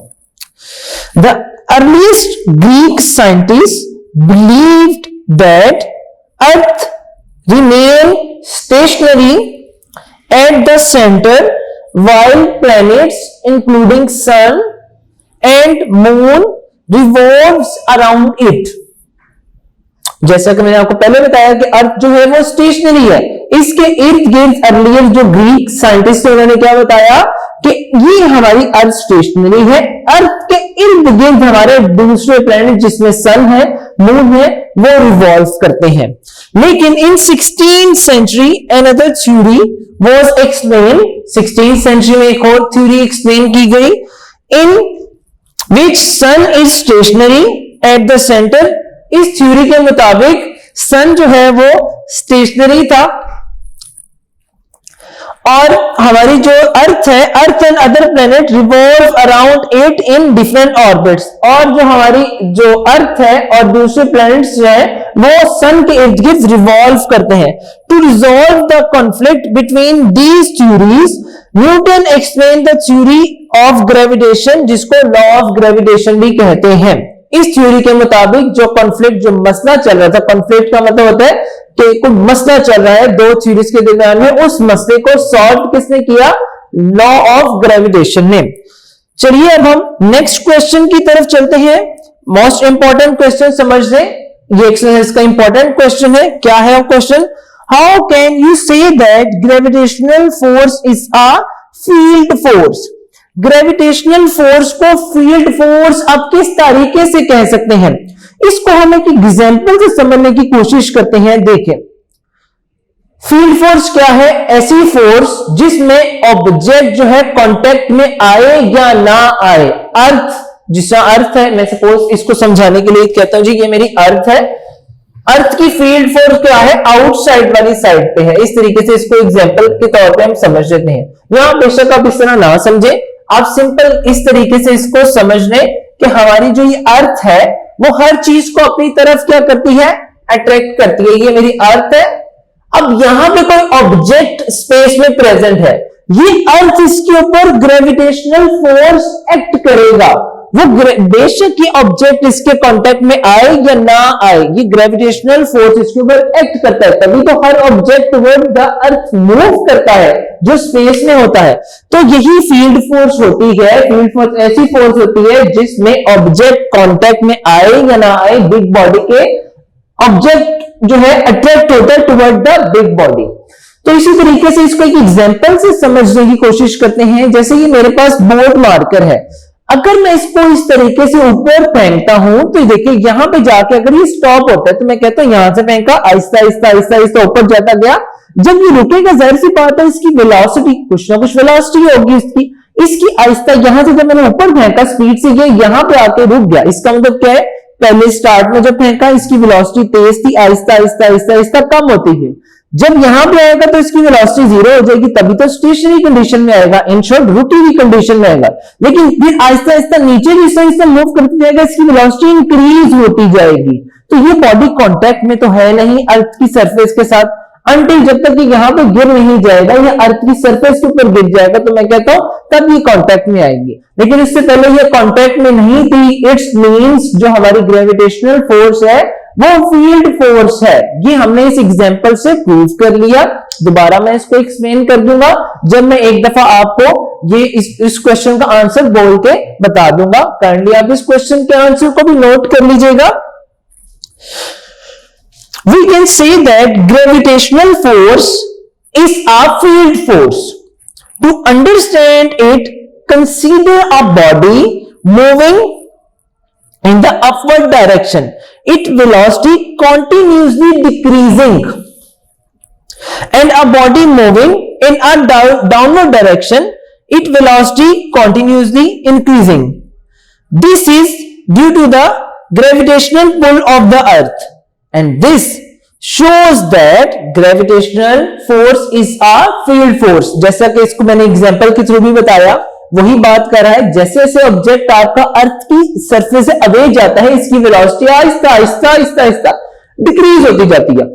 The earliest Greek scientist believed that earth remain stationery at the centre while planets including sun and moon revolves around it। जैसा कि मैंने आपको पहले बताया कि अर्थ जो है वो स्टेशनरी है, इसके इर्द गिर्द अर्लियर जो ग्रीक साइंटिस्ट है उन्होंने क्या बताया कि ये हमारी अर्थ स्टेशनरी है, अर्थ के इर्द गिर्द हमारे दूसरे प्लैनेट जिसमें सन है, मून है, वो रिवॉल्व करते हैं। लेकिन in 16th century another theory was explain, 16th century में एक और थ्योरी एक्सप्लेन की गई in which sun is stationary at the centre. इस थ्योरी के मुताबिक सन जो है वो स्टेशनरी था और हमारी जो अर्थ है, earth and other planet revolve around it in different orbits, और जो हमारी जो अर्थ है और दूसरे प्लैनेट्स जो है वो सन के इर्द गिर्द रिवॉल्व करते हैं। To resolve the conflict between these theories Newton explain the theory of gravitation, जिसको लॉ ऑफ ग्रेविटेशन भी कहते हैं। इस थ्योरी के मुताबिक जो कॉन्फ्लिक्ट, जो मसला चल रहा था, कॉन्फ्लिक्ट का मतलब होता है कि कोई मसला चल रहा है दो थ्योरीज के दरमियान में, उस मसले को सॉल्व किसने किया? लॉ ऑफ ग्रेविटेशन ने। चलिए अब हम नेक्स्ट क्वेश्चन की तरफ चलते हैं। मोस्ट इंपॉर्टेंट क्वेश्चन समझ लें, ये एक्सरसाइज का इंपॉर्टेंट क्वेश्चन है। क्या है वो question? How can you say that gravitational force is a field force? Gravitational force को फील्ड फोर्स आप किस तरीके से कह सकते हैं? इसको हम एक एग्जांपल से समझने की कोशिश करते हैं। देखें, फील्ड फोर्स क्या है? ऐसी फोर्स जिसमें ऑब्जेक्ट जो है कांटेक्ट में आए या ना आए। अर्थ, जिसका अर्थ है, मैं सपोज इसको समझाने के लिए कहता हूं जी ये मेरी अर्थ है, अर्थ की फील्ड फोर्स क्या है? आउटसाइड वाली साइड पे है। इस तरीके से इसको एग्जांपल के तौर पे हम समझ लेते हैं। यहां बेशक आप इस तरह ना समझे, आप सिंपल इस तरीके से इसको समझ लें कि हमारी जो ये अर्थ है वो हर चीज को अपनी तरफ क्या करती है? अट्रैक्ट करती है। ये मेरी अर्थ है। अब यहां पे कोई ऑब्जेक्ट स्पेस में प्रेजेंट है, ये अर्थ इसके ऊपर ग्रेविटेशनल फोर्स एक्ट करेगा। वो बेशक ये ऑब्जेक्ट इसके कांटेक्ट में आए या ना आए, ये ग्रेविटेशनल फोर्स इसके ऊपर एक्ट करता है, तभी तो हर object toward the earth move करता है जो स्पेस में होता है। तो यही फील्ड फोर्स होती है। फील्ड फोर्स ऐसी फोर्स होती है जिसमें ऑब्जेक्ट कांटेक्ट में आए या ना आए, बिग बॉडी के ऑब्जेक्ट जो है अट्रैक्ट होता है टुवर्ड द बिग बॉडी। तो इसी तरीके से इसको एक एग्जांपल से समझने की कोशिश करते हैं। जैसे कि मेरे पास बोर्ड मार्कर है, अगर मैं इसको इस तरीके से ऊपर फेंकता हूं तो देखिए यहां पे जाके अगर ये स्टॉप होता है तो मैं कहता हूं यहां से फेंका, आहिस्ता आहिस्ता आहिस्ता आहिस्ता ऊपर जाता गया। जब ये रुकेगा, जाहिर सी बात है इसकी वेलोसिटी, कुछ ना कुछ वेलोसिटी होगी इसकी आहिस्ता, यहां से जब मैंने ऊपर फेंका स्पीड से, ये यहां पे आके रुक गया। इसका मतलब क्या है? पहले स्टार्ट में जब फेंका इसकी वेलोसिटी तेज थी, आहिस्ता आहिस्ता आहिस्ता आहिस्ता कम होती है। जब यहां पे आएगा तो इसकी वेलोसिटी जीरो हो जाएगी, तभी तो स्टेशनरी कंडीशन में आएगा, इन शॉर्ट रुकी हुई कंडीशन में आएगा। लेकिन फिर आहिस्ता आहिस्ता नीचे भी आहिस्ता मूव करते जाएगा, इसकी वेलोसिटी इंक्रीज होती जाएगी। तो ये बॉडी कांटेक्ट में तो है नहीं अर्थ की सरफेस के साथ। अनटिल जब तक कि यहाँ पे गिर नहीं जाएगा या अर्थ की सरफेस के ऊपर गिर जाएगा तो मैं कहता हूं तब ये कांटेक्ट में आएंगे, लेकिन इससे पहले ये कांटेक्ट में नहीं थी। इट्स मींस जो हमारी ग्रेविटेशनल फोर्स है वो फील्ड फोर्स है। ये हमने इस एग्जांपल से प्रूव कर लिया। दोबारा मैं इसको एक्सप्लेन कर दूंगा जब मैं एक दफा आपको ये इस क्वेश्चन का आंसर बोल के बता दूंगा। काइंडली आप इस क्वेश्चन के आंसर को भी नोट कर लीजिएगा। We can say that gravitational force is a field force. To understand it, consider a body moving in the upward direction. Its velocity continuously decreasing, and a body moving in a downward direction, its velocity continuously increasing. This is due to the gravitational pull of the earth. And this shows that gravitational force is a field force. जैसा कि इसको मैंने example के through भी बताया, वही बात कर रहा है। जैसे जैसे ऑब्जेक्ट आपका अर्थ की सरफेस से अवे जाता है, इसकी वेलोसिटी आहिस्ता आहिस्ता आहिस्ता आहिस्ता डिक्रीज होती जाती है।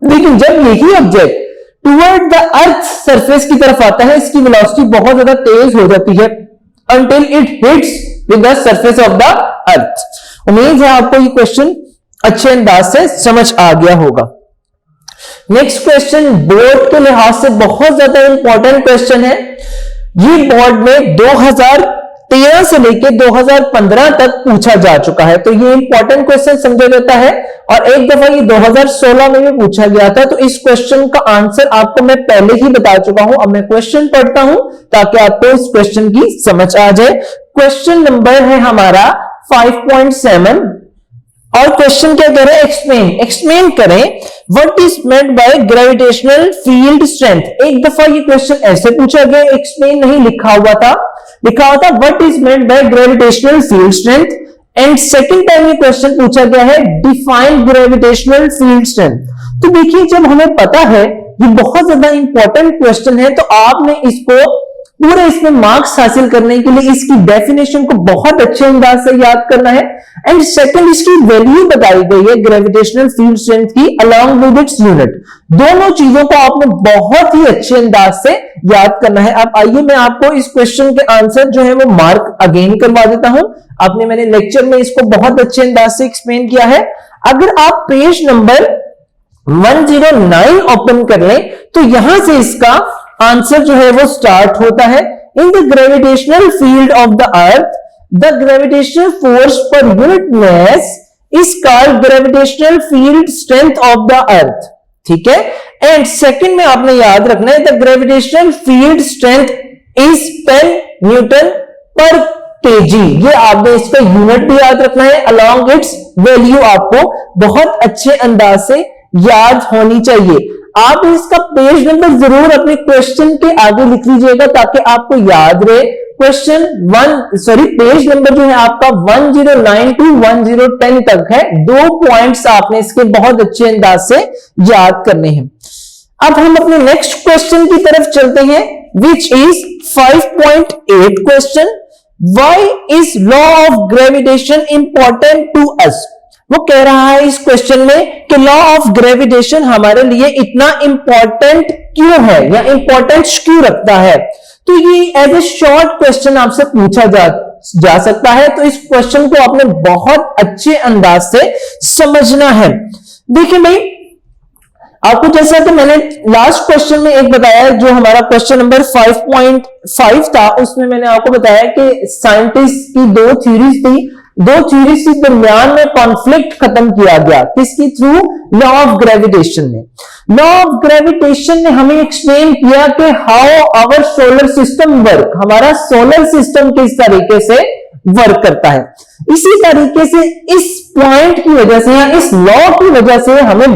लेकिन जब यही object toward the earth surface की तरफ आता है, इसकी वेलोसिटी बहुत ज्यादा तेज हो जाती है until it hits with the surface of the earth. उम्मीद है आपको ये क्वेश्चन अच्छे अंदाज से समझ आ गया होगा। नेक्स्ट क्वेश्चन बोर्ड के लिहाज से बहुत ज्यादा इंपॉर्टेंट क्वेश्चन है। ये बोर्ड में 2013 से लेकर 2015 तक पूछा जा चुका है, तो ये इंपॉर्टेंट क्वेश्चन समझा जाता है। और एक दफा ये 2016 में भी पूछा गया था, तो इस क्वेश्चन का आंसर आपको मैं पहले ही बता चुका हूं। अब मैं क्वेश्चन पढ़ता हूं ताकि आपको इस क्वेश्चन की समझ आ जाए। क्वेश्चन नंबर है हमारा 5.7 और क्वेश्चन क्या कह रहे हैं, एक्सप्लेन करें what is meant by gravitational field strength. एक दफा ये क्वेश्चन ऐसे पूछा गया, एक्सप्लेन नहीं लिखा हुआ था what is meant by gravitational field strength. And second time ये क्वेश्चन पूछा गया है डिफाइन ग्रेविटेशनल फील्ड स्ट्रेंथ। तो देखिए जब हमें पता है ये बहुत ज्यादा इंपॉर्टेंट क्वेश्चन है, तो आपने इसको पूरे इसमें मार्क्स हासिल करने के लिए इसकी डेफिनेशन को बहुत अच्छे अंदाज से याद करना है। एंड सेकंड इसकी वैल्यू बताई गई है ग्रेविटेशनल फील्ड स्ट्रेंथ की अलॉन्ग विद इट्स यूनिट। दोनों चीजों को आपने बहुत ही अच्छे अंदाज से याद करना है। अब आइए मैं आपको इस क्वेश्चन के आंसर जो है वो मार्क अगेन करवा देता हूं। आपने मैंने लेक्चर में इसको बहुत अच्छे अंदाज से एक्सप्लेन किया है। अगर आप पेज नंबर 109 ओपन कर लें तो यहां से इसका आंसर जो है वो स्टार्ट होता है। In the gravitational field of the earth the gravitational force per unit mass is called gravitational field strength of the अर्थ। ठीक है। एंड सेकंड में आपने याद रखना है the gravitational field strength is 10 Newton पर केजी। ये आपने इसका यूनिट भी याद रखना है, अलॉन्ग इट्स वैल्यू आपको बहुत अच्छे अंदाज से याद होनी चाहिए। आप इसका पेज नंबर जरूर अपने क्वेश्चन के आगे लिख लीजिएगा ताकि आपको याद रहे। पेज नंबर जो है आपका 109 to 1010 तक है। 2 पॉइंट्स आपने इसके बहुत अच्छे अंदाज से याद करने हैं। अब हम अपने नेक्स्ट क्वेश्चन की तरफ चलते हैं, which is 5.8 question. Why is law of gravitation important to us. वो कह रहा है इस क्वेश्चन में कि लॉ ऑफ ग्रेविटेशन हमारे लिए इतना इंपॉर्टेंट क्यों है या इंपॉर्टेंस क्यों रखता है। तो ये एज ए शॉर्ट क्वेश्चन आपसे पूछा जा सकता है, तो इस क्वेश्चन को आपने बहुत अच्छे अंदाज से समझना है। देखिए भाई आपको जैसा कि मैंने लास्ट क्वेश्चन में एक बताया जो हमारा क्वेश्चन नंबर 5.5 था, उसमें मैंने आपको बताया कि साइंटिस्ट की दो थ्योरीज थी। दो थ्योरीज के दरमियान में कॉन्फ्लिक्ट खत्म किया गया किसकी थ्रू, लॉ ऑफ ग्रेविटेशन ने। लॉ ऑफ ग्रेविटेशन ने हमें एक्सप्लेन किया कि how our solar system work, हमारा सोलर सिस्टम किस तरीके से वर्क करता है। इसी तरीके से इस पॉइंट की वजह से या इस लॉ की वजह से हमें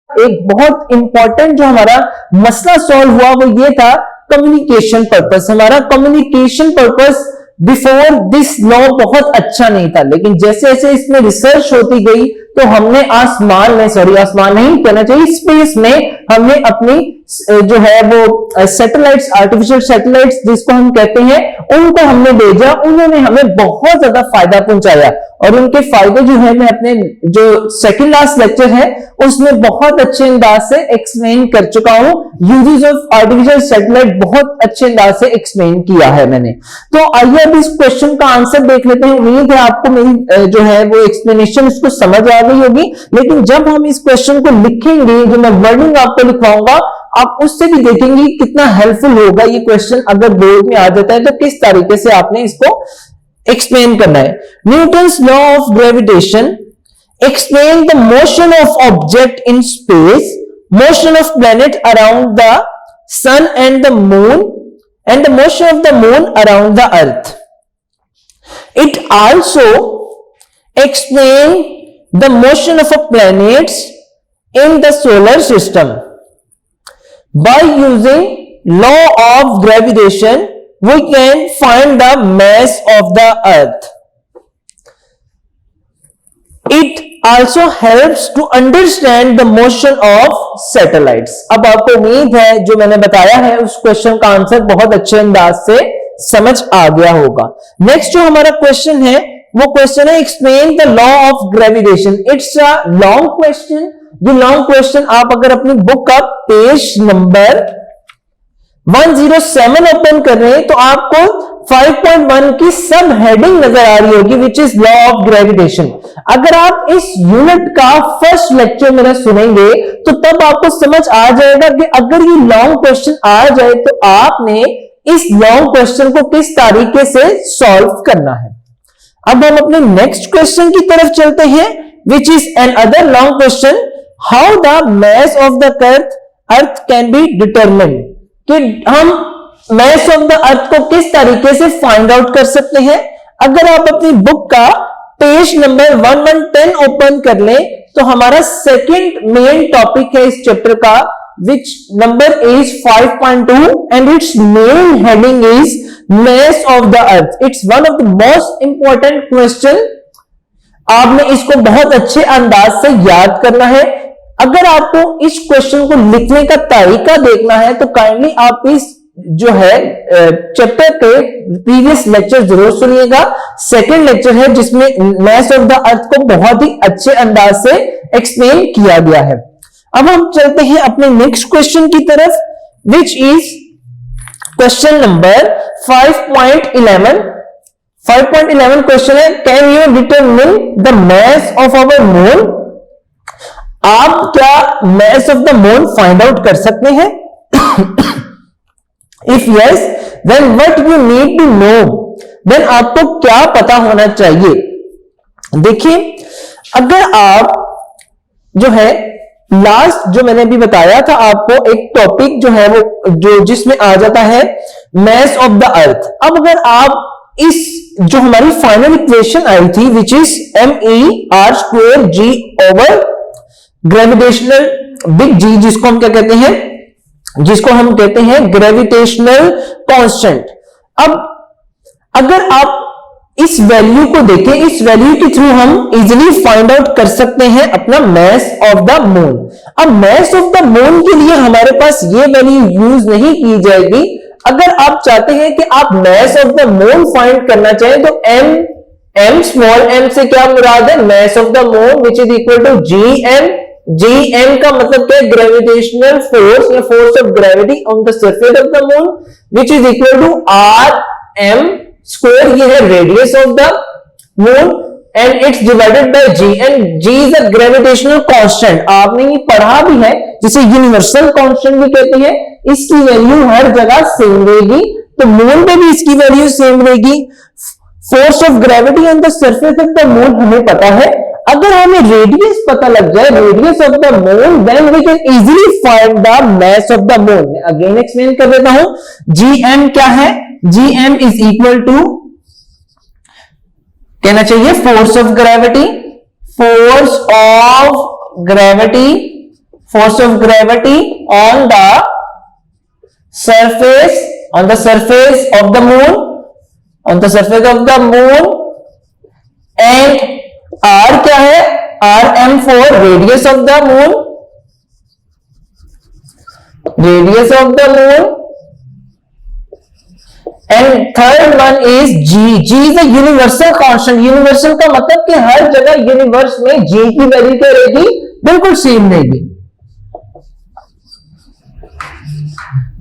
एक बहुत इंपॉर्टेंट जो हमारा मसला सॉल्व हुआ वो ये था कम्युनिकेशन पर्पस। हमारा communication purpose before this law बहुत अच्छा नहीं था, लेकिन जैसे जैसे इसमें रिसर्च होती गई तो हमने आसमान नहीं कहना चाहिए, स्पेस में हमने अपनी जो है वो सैटेलाइट्स, आर्टिफिशियल सैटेलाइट्स जिसको हम कहते हैं, उनको हमने भेजा, उन्होंने हमें बहुत ज्यादा फायदा पहुंचाया। और उनके फायदे जो है मैं अपने जो सेकंड लास्ट लेक्चर है उसमें बहुत अच्छे अंदाज से एक्सप्लेन कर चुका हूं। यूजेस ऑफ आर्टिफिशियल सैटेलाइट बहुत अच्छे अंदाज से एक्सप्लेन किया है मैंने। तो आइए अब इस क्वेश्चन का आंसर देख लेते हैं। उम्मीद है आपको मेरी जो है वो एक्सप्लेनेशन उसको समझ आ गई होगी। लेकिन जब हम इस क्वेश्चन को लिखेंगे, जो मैं वर्डिंग आपको लिखवाऊंगा, आप उससे भी देखेंगे कितना हेल्पफुल होगा ये क्वेश्चन अगर बोर्ड में आ जाता है तो किस तरीके से आपने इसको एक्सप्लेन करना है। Newton's law of gravitation explain the motion of object in space, motion of planet around the sun and the moon, and the motion of the moon around the earth. It also explain the motion of a planets in the solar system. By using law of gravitation, we can find the mass of the earth. It also helps to understand the motion of satellites. अब आपको उम्मीद है जो मैंने बताया है उस question का आंसर बहुत अच्छे अंदाज से समझ आ गया होगा। नेक्स्ट जो हमारा क्वेश्चन है वो क्वेश्चन है explain the law of gravitation. It's a long question. ये लॉन्ग क्वेश्चन आप अगर अपनी बुक का पेज नंबर 107 ओपन कर रहे हैं तो आपको 5.1 की सब हेडिंग नजर आ रही होगी which is law of gravitation. अगर आप इस यूनिट का फर्स्ट लेक्चर मेरा सुनेंगे तो तब आपको समझ आ जाएगा कि अगर ये लॉन्ग क्वेश्चन आ जाए तो आपने इस लॉन्ग क्वेश्चन को किस तरीके से सॉल्व करना है। अब हम अपने नेक्स्ट क्वेश्चन की तरफ चलते हैं which is an other long question, how the mass of the earth can be determined, कि हम मास ऑफ द अर्थ को किस तरीके से फाइंड आउट कर सकते हैं। अगर आप अपनी बुक का पेज नंबर 1110 ओपन कर लें तो हमारा सेकंड मेन टॉपिक है इस चैप्टर का which number is 5.2 and its main heading is mass of the earth. It's one of the most important question. आपने इसको बहुत अच्छे अंदाज से याद करना है। अगर आपको इस क्वेश्चन को लिखने का तरीका देखना है तो काइंडली आप इस जो है चैप्टर के प्रीवियस लेक्चर जरूर सुनिएगा। सेकंड लेक्चर है जिसमें मास ऑफ द अर्थ को बहुत ही अच्छे अंदाज से एक्सप्लेन किया गया है। अब हम चलते हैं अपने नेक्स्ट क्वेश्चन की तरफ which is question number 5.11। 5.11 question है can you determine the mass of our moon. आप क्या mass of the moon find out कर सकते हैं? If yes then what you need to know, देन आपको क्या पता होना चाहिए। देखिए अगर आप जो है लास्ट जो मैंने अभी बताया था आपको एक टॉपिक जो है वो जो जिसमें आ जाता है मास ऑफ द अर्थ। अब अगर आप इस जो हमारी फाइनल इक्वेशन आई थी which is MER² over gravitational big G, जिसको हम क्या कहते हैं, जिसको हम कहते हैं ग्रेविटेशनल कांस्टेंट। अब अगर आप इस वैल्यू को देखें, इस वैल्यू के थ्रू हम इजीली फाइंड आउट कर सकते हैं अपना मास ऑफ द मून। अब मास ऑफ द मून के लिए हमारे पास ये वैल्यू यूज नहीं की जाएगी। अगर आप चाहते हैं कि आप मास ऑफ द मून फाइंड करना चाहें तो m स्मॉल m से क्या मुराद है, mass of the moon which is equal to gm। gm का मतलब क्या है, ग्रेविटेशनल फोर्स या force of gravity on the surface of the moon which is equal to rm square. ये है radius of the moon and it's divided by g and g is a gravitational constant. आपने ये पढ़ा भी है जिसे universal constant भी कहते हैं। इसकी वैल्यू हर जगह सेम रहेगी, तो मून पे भी इसकी वैल्यू सेम रहेगी। Force of gravity on the surface of the moon हमें पता है। अगर हमें रेडियस पता लग जाए, radius of the moon, then we can easily find the mass of the moon. मैं अगेन एक्सप्लेन कर देता हूं। gm क्या है, gm इज इक्वल टू कहना चाहिए force of gravity, force of gravity, force of gravity on the surface, on the surface of the moon, on the surface of the moon. And r क्या है, rm for radius of the moon. Radius of the moon, and third one is G. G is a universal constant. Universal का मतलब कि हर जगह universe में जी की value क्या रहेगी, बिल्कुल सेम रहेगी।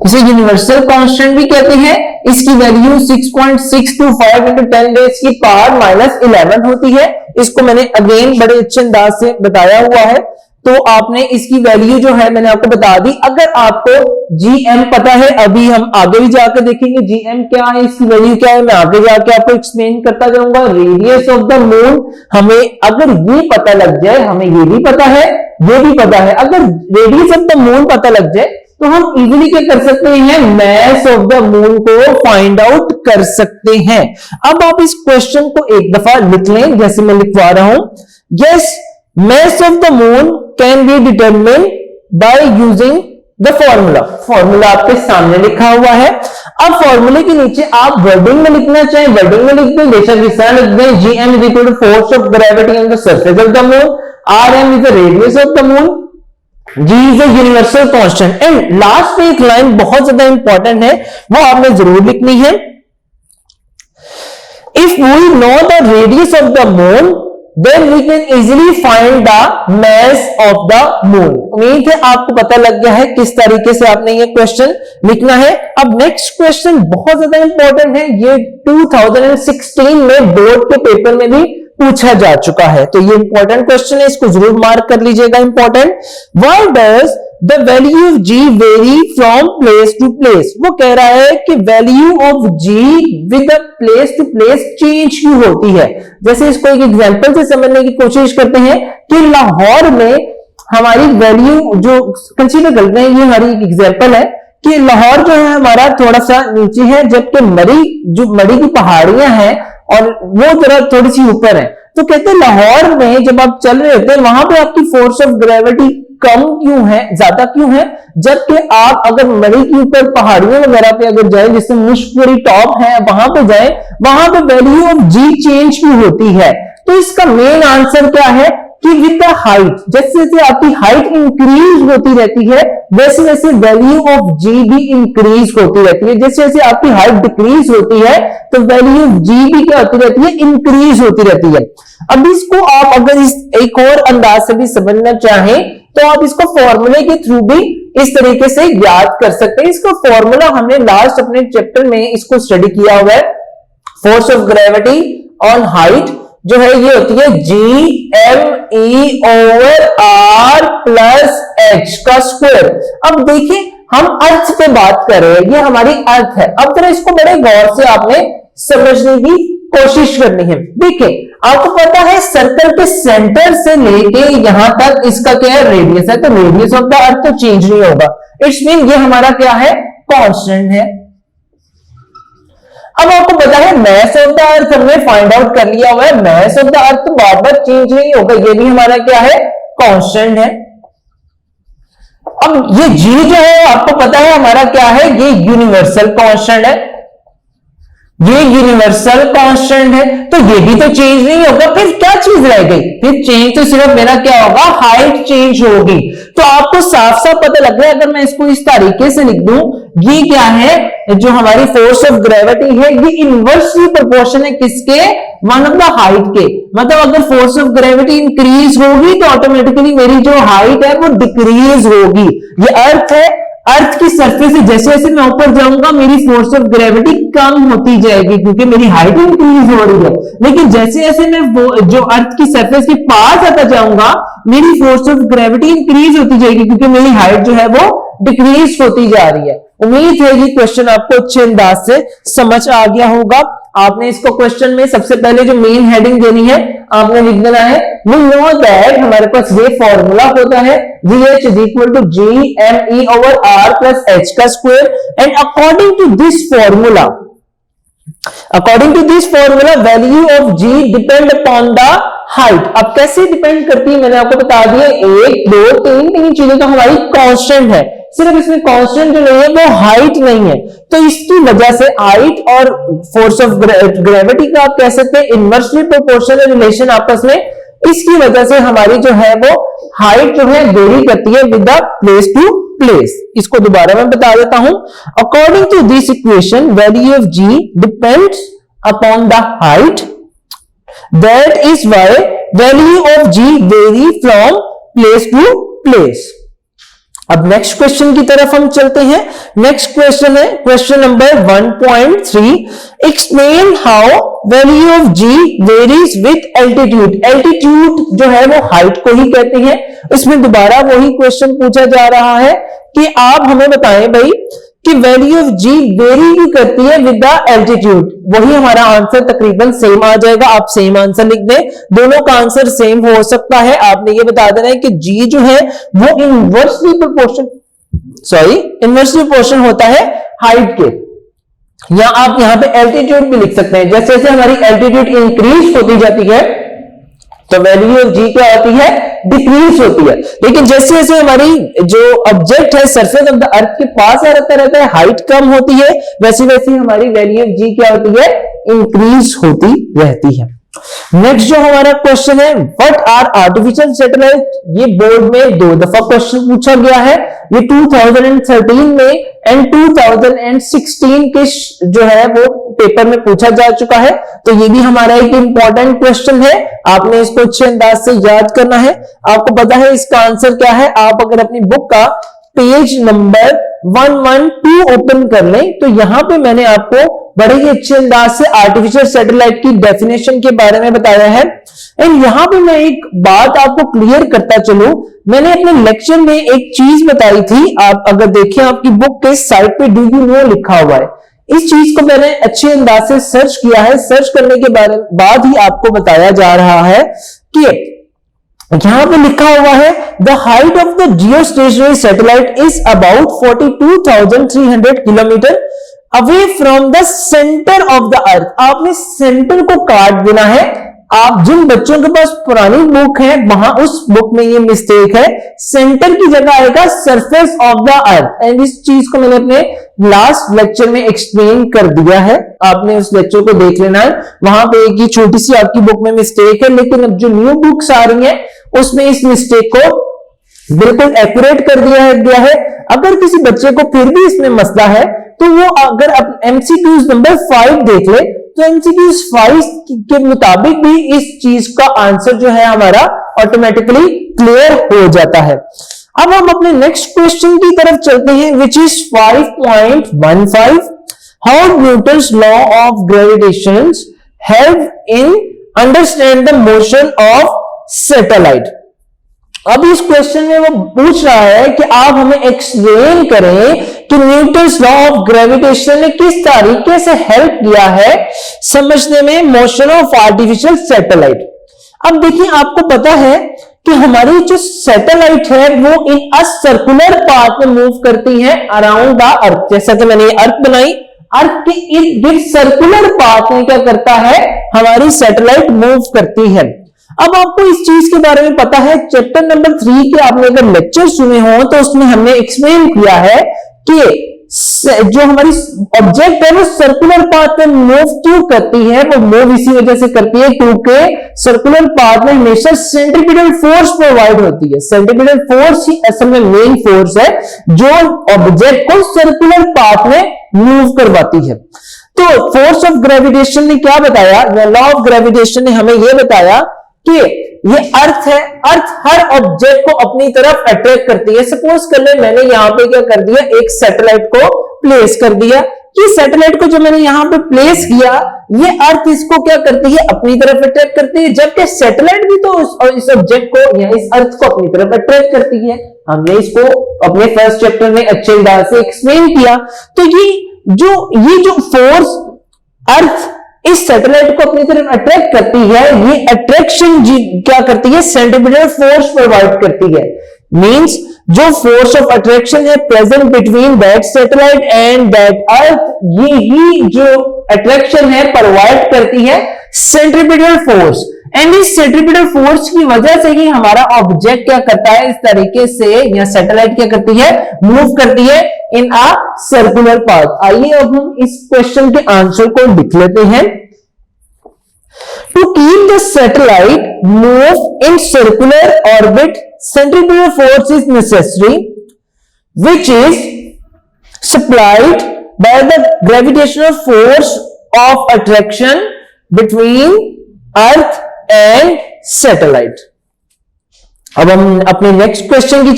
इसे यूनिवर्सल कांस्टेंट भी कहते हैं। इसकी वैल्यू 6.625 into 10 रेज़ की पावर -11 होती है। इसको मैंने अगेन बड़े अच्छे अंदाज से बताया हुआ है, तो आपने इसकी वैल्यू जो है मैंने आपको बता दी। अगर आपको जीएम पता है, अभी हम आगे भी जाकर देखेंगे जीएम क्या है, इसकी वैल्यू क्या है, मैं आगे जाके आपको एक्सप्लेन करता जाऊंगा। रेडियस ऑफ द मून, हमें अगर ये पता लग जाए, हमें ये भी पता है, ये भी पता है, अगर रेडियस ऑफ द मून पता लग जाए तो हम इजीली क्या कर सकते हैं, मैस ऑफ द मून को फाइंड आउट कर सकते हैं। अब आप इस क्वेश्चन को एक दफा लिख लें, जैसे मैं लिखवा रहा हूं। Yes, mass of the moon can be determined by using the formula। Formula आपके सामने लिखा हुआ है। अब फॉर्मूले के नीचे आप वर्डिंग में लिखना चाहें वर्डिंग में लिख दें, बेशक इस तरह लिख दें, gm is equal to force of gravity on the surface of the moon, rm is the radius of the moon, g is a universal constant। And last में एक लाइन बहुत ज्यादा इंपॉर्टेंट है, वो आपने जरूर लिखनी है। If we know the radius of the moon, then we can easily find the mass of the moon। उम्मीद है आपको पता लग गया है किस तरीके से आपने ये क्वेश्चन लिखना है। अब नेक्स्ट क्वेश्चन बहुत ज्यादा इंपॉर्टेंट है, ये 2016 में बोर्ड के पेपर में भी पूछा जा चुका है, तो ये इंपॉर्टेंट क्वेश्चन है, इसको जरूर मार्क कर लीजिएगा important. Why does the value of G vary from place to place. वो कह रहा है कि value of G with place to place change क्यों होती है। जैसे इसको एक एग्जांपल से समझने की कोशिश करते हैं कि लाहौर में हमारी वैल्यू जो कंसीडर करते हैं, ये हमारी एक एग्जांपल है कि लाहौर जो है हमारा थोड़ा सा नीचे है, जबकि मरी की पहाड़ियां हैं और वो जरा थोड़ी सी ऊपर है। तो कहते हैं लाहौर में जब आप चल रहे होते हैं वहां पे आपकी फोर्स ऑफ ग्रेविटी कम क्यों है, ज्यादा क्यों है, जबकि आप अगर मरी के ऊपर पहाड़ियों वगैरह पे अगर जाए, जैसे मुश्कपुरी टॉप है वहां पे जाए, वहां पे वैल्यू ऑफ जी चेंज क्यों होती है। तो इसका मेन आंसर क्या है कि विद द हाइट, जैसे जैसे आपकी हाइट इंक्रीज होती रहती है वैसे वैसे वैल्यू ऑफ जी भी इंक्रीज होती रहती है। जैसे जैसे आपकी हाइट डिक्रीज होती है तो वैल्यू ऑफ जी भी क्या होती रहती है, इंक्रीज होती रहती है। अब इसको आप अगर इस एक और अंदाज से भी समझना चाहें तो आप इसको फॉर्मूले के थ्रू भी इस तरीके से याद कर सकते हैं। इसका फॉर्मूला हमने लास्ट अपने चैप्टर में इसको स्टडी किया हुआ है। Force of gravity on height जो है ये होती है GME over R plus H का स्क्वायर। अब देखिए हम अर्थ पे बात कर रहे हैं, ये हमारी अर्थ है। अब जरा इसको बड़े गौर से आपने समझने की कोशिश करनी है। देखिए आपको पता है सर्कल के सेंटर से लेके यहां तक इसका क्या है, रेडियस है, तो रेडियस ऑफ द अर्थ तो चेंज नहीं होगा। इट्स मीन ये हमारा क्या है, कांस्टेंट है। अब आपको पता है मैस ऑफ द अर्थ हमने फाइंड आउट कर लिया हुआ है, मैस ऑफ द अर्थ तो बार बार चेंज नहीं होगा, ये भी हमारा क्या है, कांस्टेंट है। अब ये जी जो है आपको पता है हमारा क्या है, ये यूनिवर्सल कांस्टेंट है, ये यूनिवर्सल कांस्टेंट है, तो ये भी तो चेंज नहीं होगा। फिर क्या चीज रह गई, फिर चेंज तो सिर्फ मेरा क्या होगा, हाइट चेंज होगी। तो आपको साफ साफ पता लग रहा है, अगर मैं इसको इस तरीके से लिख दूं, ये क्या है, जो हमारी फोर्स ऑफ ग्रेविटी है ये इनवर्सली प्रोपोर्शन है किसके, वन ऑफ द हाइट के। मतलब अगर फोर्स ऑफ ग्रेविटी इंक्रीज होगी तो ऑटोमेटिकली मेरी जो हाइट है वो डिक्रीज होगी। ये अर्थ है, अर्थ की सरफेस से जैसे जैसे मैं ऊपर जाऊंगा मेरी फोर्स ऑफ ग्रेविटी कम होती जाएगी क्योंकि मेरी हाइट इंक्रीज हो रही है। लेकिन जैसे जैसे मैं जो अर्थ की सरफेस के पास आता जाऊंगा मेरी फोर्स ऑफ ग्रेविटी इंक्रीज होती जाएगी क्योंकि मेरी हाइट जो है वो डिक्रीज होती जा रही है। उम्मीद है ये क्वेश्चन आपको अच्छे अंदाज से समझ आ गया होगा। आपने इसको क्वेश्चन में सबसे पहले जो मेन हेडिंग देनी है आपने लिख देना है, वी नो दैट, हमारे पास ये फॉर्मूला होता है VH is equal to GME over R plus H का square. And according to this formula value of G depend upon the height. अब कैसे डिपेंड करती है मैंने आपको बता दिया, 1 2 3 चीजें तो हमारी कांस्टेंट है, सिर्फ इसमें कांस्टेंट जो नहीं है वो हाइट नहीं है। तो इसकी वजह से हाइट और फोर्स ऑफ ग्रेविटी का आप कह सकते हैं इनवर्सली प्रोपोर्शनल रिलेशन आपस में, इसकी वजह से हमारी जो है वो हाइट जो है वेरी करती है with the place to place. इसको दोबारा मैं बता देता हूं। According to this equation value of g depends upon the height, that is why value of g vary from place to place. अब नेक्स्ट क्वेश्चन की तरफ हम चलते हैं। नेक्स्ट क्वेश्चन है question number 1.3। Explain how value of g varies with altitude. Altitude जो है वो हाइट को ही कहते हैं। इसमें दोबारा वही क्वेश्चन पूछा जा रहा है कि आप हमें बताएं भाई कि वैल्यू ऑफ g वेरी भी करती है विद द एल्टीट्यूड। वही हमारा आंसर तकरीबन सेम आ जाएगा। आप सेम आंसर लिख दें, दोनों का आंसर सेम हो सकता है। आपने ये बता देना है कि g जो है वो इनवर्सली प्रोपोर्शन होता है हाइट के, या आप यहां पे एल्टीट्यूड भी लिख सकते हैं। जैसे जैसे हमारी एल्टीट्यूड इंक्रीज होती जाती है तो वैल्यू ऑफ g क्या होती है, डिक्रीज होती है। लेकिन जैसे जैसे हमारी जो ऑब्जेक्ट है सरफेस ऑफ द अर्थ के पास आता रहता है, हाइट कम होती है, वैसे वैसे हमारी वैल्यू ऑफ g क्या होती है, इंक्रीज होती रहती है। नेक्स्ट जो हमारा क्वेश्चन है, व्हाट आर आर्टिफिशियल सैटेलाइट। ये बोर्ड में 2 दफा क्वेश्चन पूछा गया है। ये 2013 में एंड 2016 के जो है वो पेपर में पूछा जा चुका है। तो ये भी हमारा एक इंपॉर्टेंट क्वेश्चन है, आपने इसको अच्छे अंदाज से याद करना है। आपको पता है इसका आंसर क्या है। आप अगर अपनी बुक का पेज नंबर 112 ओपन कर लें तो यहां पे मैंने आपको बड़े ही अच्छे अंदाज से आर्टिफिशियल सैटेलाइट की डेफिनेशन के बारे में बताया है। एंड यहां पे मैं एक बात आपको क्लियर करता चलूं, मैंने अपने लेक्चर में एक चीज बताई थी। आप अगर देखें आपकी बुक के साइड पे डू यू नो लिखा हुआ है। इस चीज को मैंने अच्छे अंदाज से सर्च किया है। सर्च करने के बाद ही आपको बताया जा रहा है कि यहां पे लिखा हुआ है the height of the geostationary satellite is about 42,300 kilometre away from the centre of the अर्थ। आपने सेंटर को काट देना है। आप जिन बच्चों के पास पुरानी बुक है वहां उस बुक में ये मिस्टेक है, सेंटर की जगह आएगा surface of the earth. And इस चीज को मैंने अपने लास्ट लेक्चर में एक्सप्लेन कर दिया है, आपने उस लेक्चर को देख लेना है। वहां पे एक ही छोटी सी आपकी बुक में मिस्टेक है, लेकिन अब जो न्यू बुक्स आ रही है उसमें इस मिस्टेक को बिल्कुल एक्यूरेट कर दिया गया है। अगर किसी बच्चे को फिर भी इसमें मसला है तो वो अगर एमसीक्यूज नंबर 5 देख ले तो एमसीक्यूज 5 के मुताबिक भी इस चीज का आंसर जो है हमारा ऑटोमेटिकली क्लियर हो जाता है। अब हम अपने नेक्स्ट क्वेश्चन की तरफ चलते हैं, which is 5.15। How Newton's law of gravitation help in understand the motion of satellite. अब इस क्वेश्चन में वो पूछ रहा है कि आप हमें एक्सप्लेन करें कि न्यूटन्स लॉ ऑफ ग्रेविटेशन ने किस तरीके से हेल्प किया है समझने में मोशन ऑफ आर्टिफिशियल सैटेलाइट। अब देखिए आपको पता है कि हमारी जो सैटेलाइट है वो इन अ सर्कुलर पाथ में मूव करती है अराउंड द अर्थ। जैसा कि मैंने ये अर्थ बनाई, अर्थ के इर्द गिर्द सर्कुलर पाथ में क्या करता है, हमारी सैटेलाइट मूव करती है। अब आपको इस चीज के बारे में पता है, चैप्टर नंबर 3 के आपने अगर लेक्चर सुने हो तो उसमें हमने एक्सप्लेन किया है कि जो हमारी ऑब्जेक्ट है वो सर्कुलर पाथ में मूव क्यों करती है। वो मूव इसी वजह से करती है क्योंकि सर्कुलर पाथ में हमेशा सेंट्रीपिटल फोर्स प्रोवाइड होती है। सेंट्रीपिटल फोर्स ही असल में मेन फोर्स है जो ऑब्जेक्ट को सर्कुलर पाथ में मूव करवाती है। तो फोर्स ऑफ ग्रेविटेशन ने क्या बताया, लॉ ऑफ ग्रेविटेशन ने हमें यह बताया कि ये अर्थ है, अर्थ हर ऑब्जेक्ट को अपनी तरफ अट्रैक्ट करती है। सपोज कर ले मैंने यहां पे क्या कर दिया, एक सैटेलाइट को प्लेस कर दिया। ये सैटेलाइट को जो मैंने यहां पे प्लेस किया, ये अर्थ इसको क्या करती है, अपनी तरफ अट्रैक्ट करती है, जबकि सैटेलाइट भी तो इस ऑब्जेक्ट को या इस अर्थ को अपनी तरफ अट्रैक्ट करती है। हमने इसको अपने फर्स्ट चैप्टर में अच्छे अंदाज से एक्सप्लेन किया। तो ये जो फोर्स अर्थ इस सैटेलाइट को अपनी तरफ अट्रैक्ट करती है, ये अट्रैक्शन क्या करती है, सेंट्रीपिटल फोर्स प्रोवाइड करती है। मींस जो फोर्स ऑफ अट्रैक्शन है present between that satellite and that earth, ये ही जो अट्रैक्शन है प्रोवाइड करती है सेंट्रीपिटल फोर्स। एंड इस सेंट्रीपिटल फोर्स की वजह से ही हमारा ऑब्जेक्ट क्या करता है, इस तरीके से या सैटेलाइट क्या करती है, मूव करती है इन अ सर्कुलर पाथ। आइए अब हम इस क्वेश्चन के आंसर को लिख लेते हैं। To keep the satellite move in circular orbit, centripetal force is necessary which is supplied by the gravitational force of attraction between earth and satellite. अब हम अपने नेक्स्ट क्वेश्चन की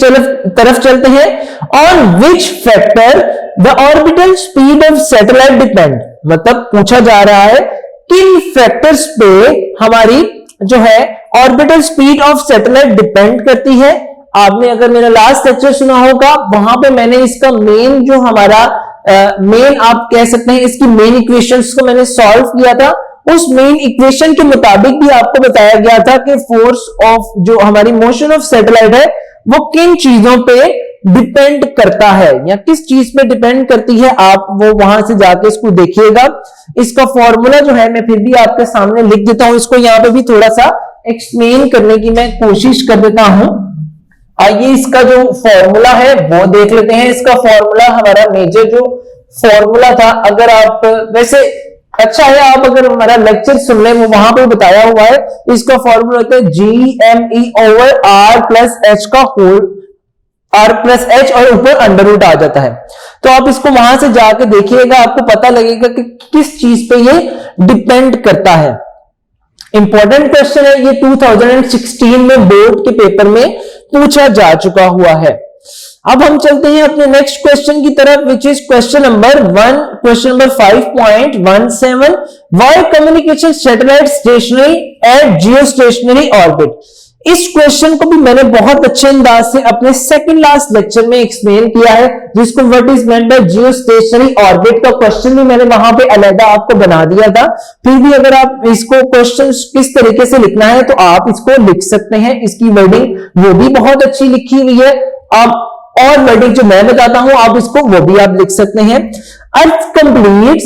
तरफ चलते हैं. On which factor the orbital speed of satellite depend. मतलब पूछा जा रहा है किन फैक्टर्स पे हमारी जो है orbital speed of satellite depend करती है. आपने अगर मेरा लास्ट लेक्चर सुना होगा, वहां पे मैंने इसका मेन जो हमारा मेन आप कह सकते हैं इसकी मेन इक्वेशंस को मैंने सॉल्व किया था. उस मेन इक्वेशन के मुताबिक भी आपको बताया गया था कि फोर्स ऑफ जो हमारी मोशन ऑफ सैटेलाइट है वो किन चीजों पे डिपेंड करता है या किस चीज पे डिपेंड करती है. आप वो वहां से जाके इसको देखिएगा. इसका फॉर्मूला जो है मैं फिर भी आपके सामने लिख देता हूं. इसको यहां पे भी थोड़ा सा एक्सप्लेन करने की मैं कोशिश कर देता हूं. आइए इसका जो फॉर्मूला है वो देख लेते हैं. इसका फॉर्मूला हमारा मेजर जो फॉर्मूला था, अगर आप वैसे अच्छा है आप अगर हमारा लेक्चर सुन लें, वो वहां पे बताया हुआ है. इसका फॉर्मूला होता है GME over R plus H का होल, R प्लस H और ऊपर अंडर रूट आ जाता है. तो आप इसको वहां से जाके देखिएगा, आपको पता लगेगा कि किस चीज पे ये डिपेंड करता है. इंपॉर्टेंट क्वेश्चन है ये, 2016 में बोर्ड के पेपर में पूछा जा चुका हुआ है. अब हम चलते हैं अपने नेक्स्ट क्वेश्चन की तरफ, which is question number 5.17. Why communication satellite stationary at geostationary orbit. इस क्वेश्चन को भी मैंने बहुत अच्छे अंदाज से अपने सेकंड लास्ट लेक्चर में एक्सप्लेन किया है, जिसको what is meant by geostationary orbit का क्वेश्चन भी मैंने वहां पे अलग आपको बना दिया था. फिर भी अगर आप इसको क्वेश्चन किस तरीके से लिखना है तो आप इसको लिख सकते हैं. इसकी वर्डिंग वो भी बहुत अच्छी लिखी हुई है. आप और वर्डिंग जो मैं बताता हूं आप इसको वो भी आप लिख सकते हैं. Earth completes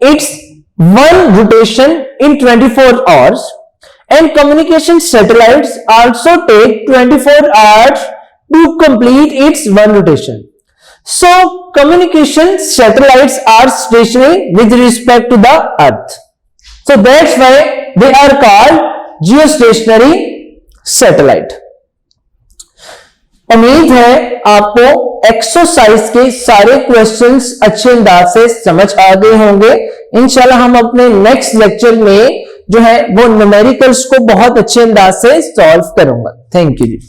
its one rotation in 24 hours and communication satellites also take 24 hours to complete its one rotation. So communication satellites are stationary with respect to the earth, so that's why they are called geostationary satellite. उम्मीद है आपको exercise के सारे questions अच्छे अंदाज से समझ आ गए होंगे. इंशाल्लाह हम अपने नेक्स्ट लेक्चर में जो है वो न्यूमेरिकल्स को बहुत अच्छे अंदाज से सॉल्व करूंगा. Thank you ji.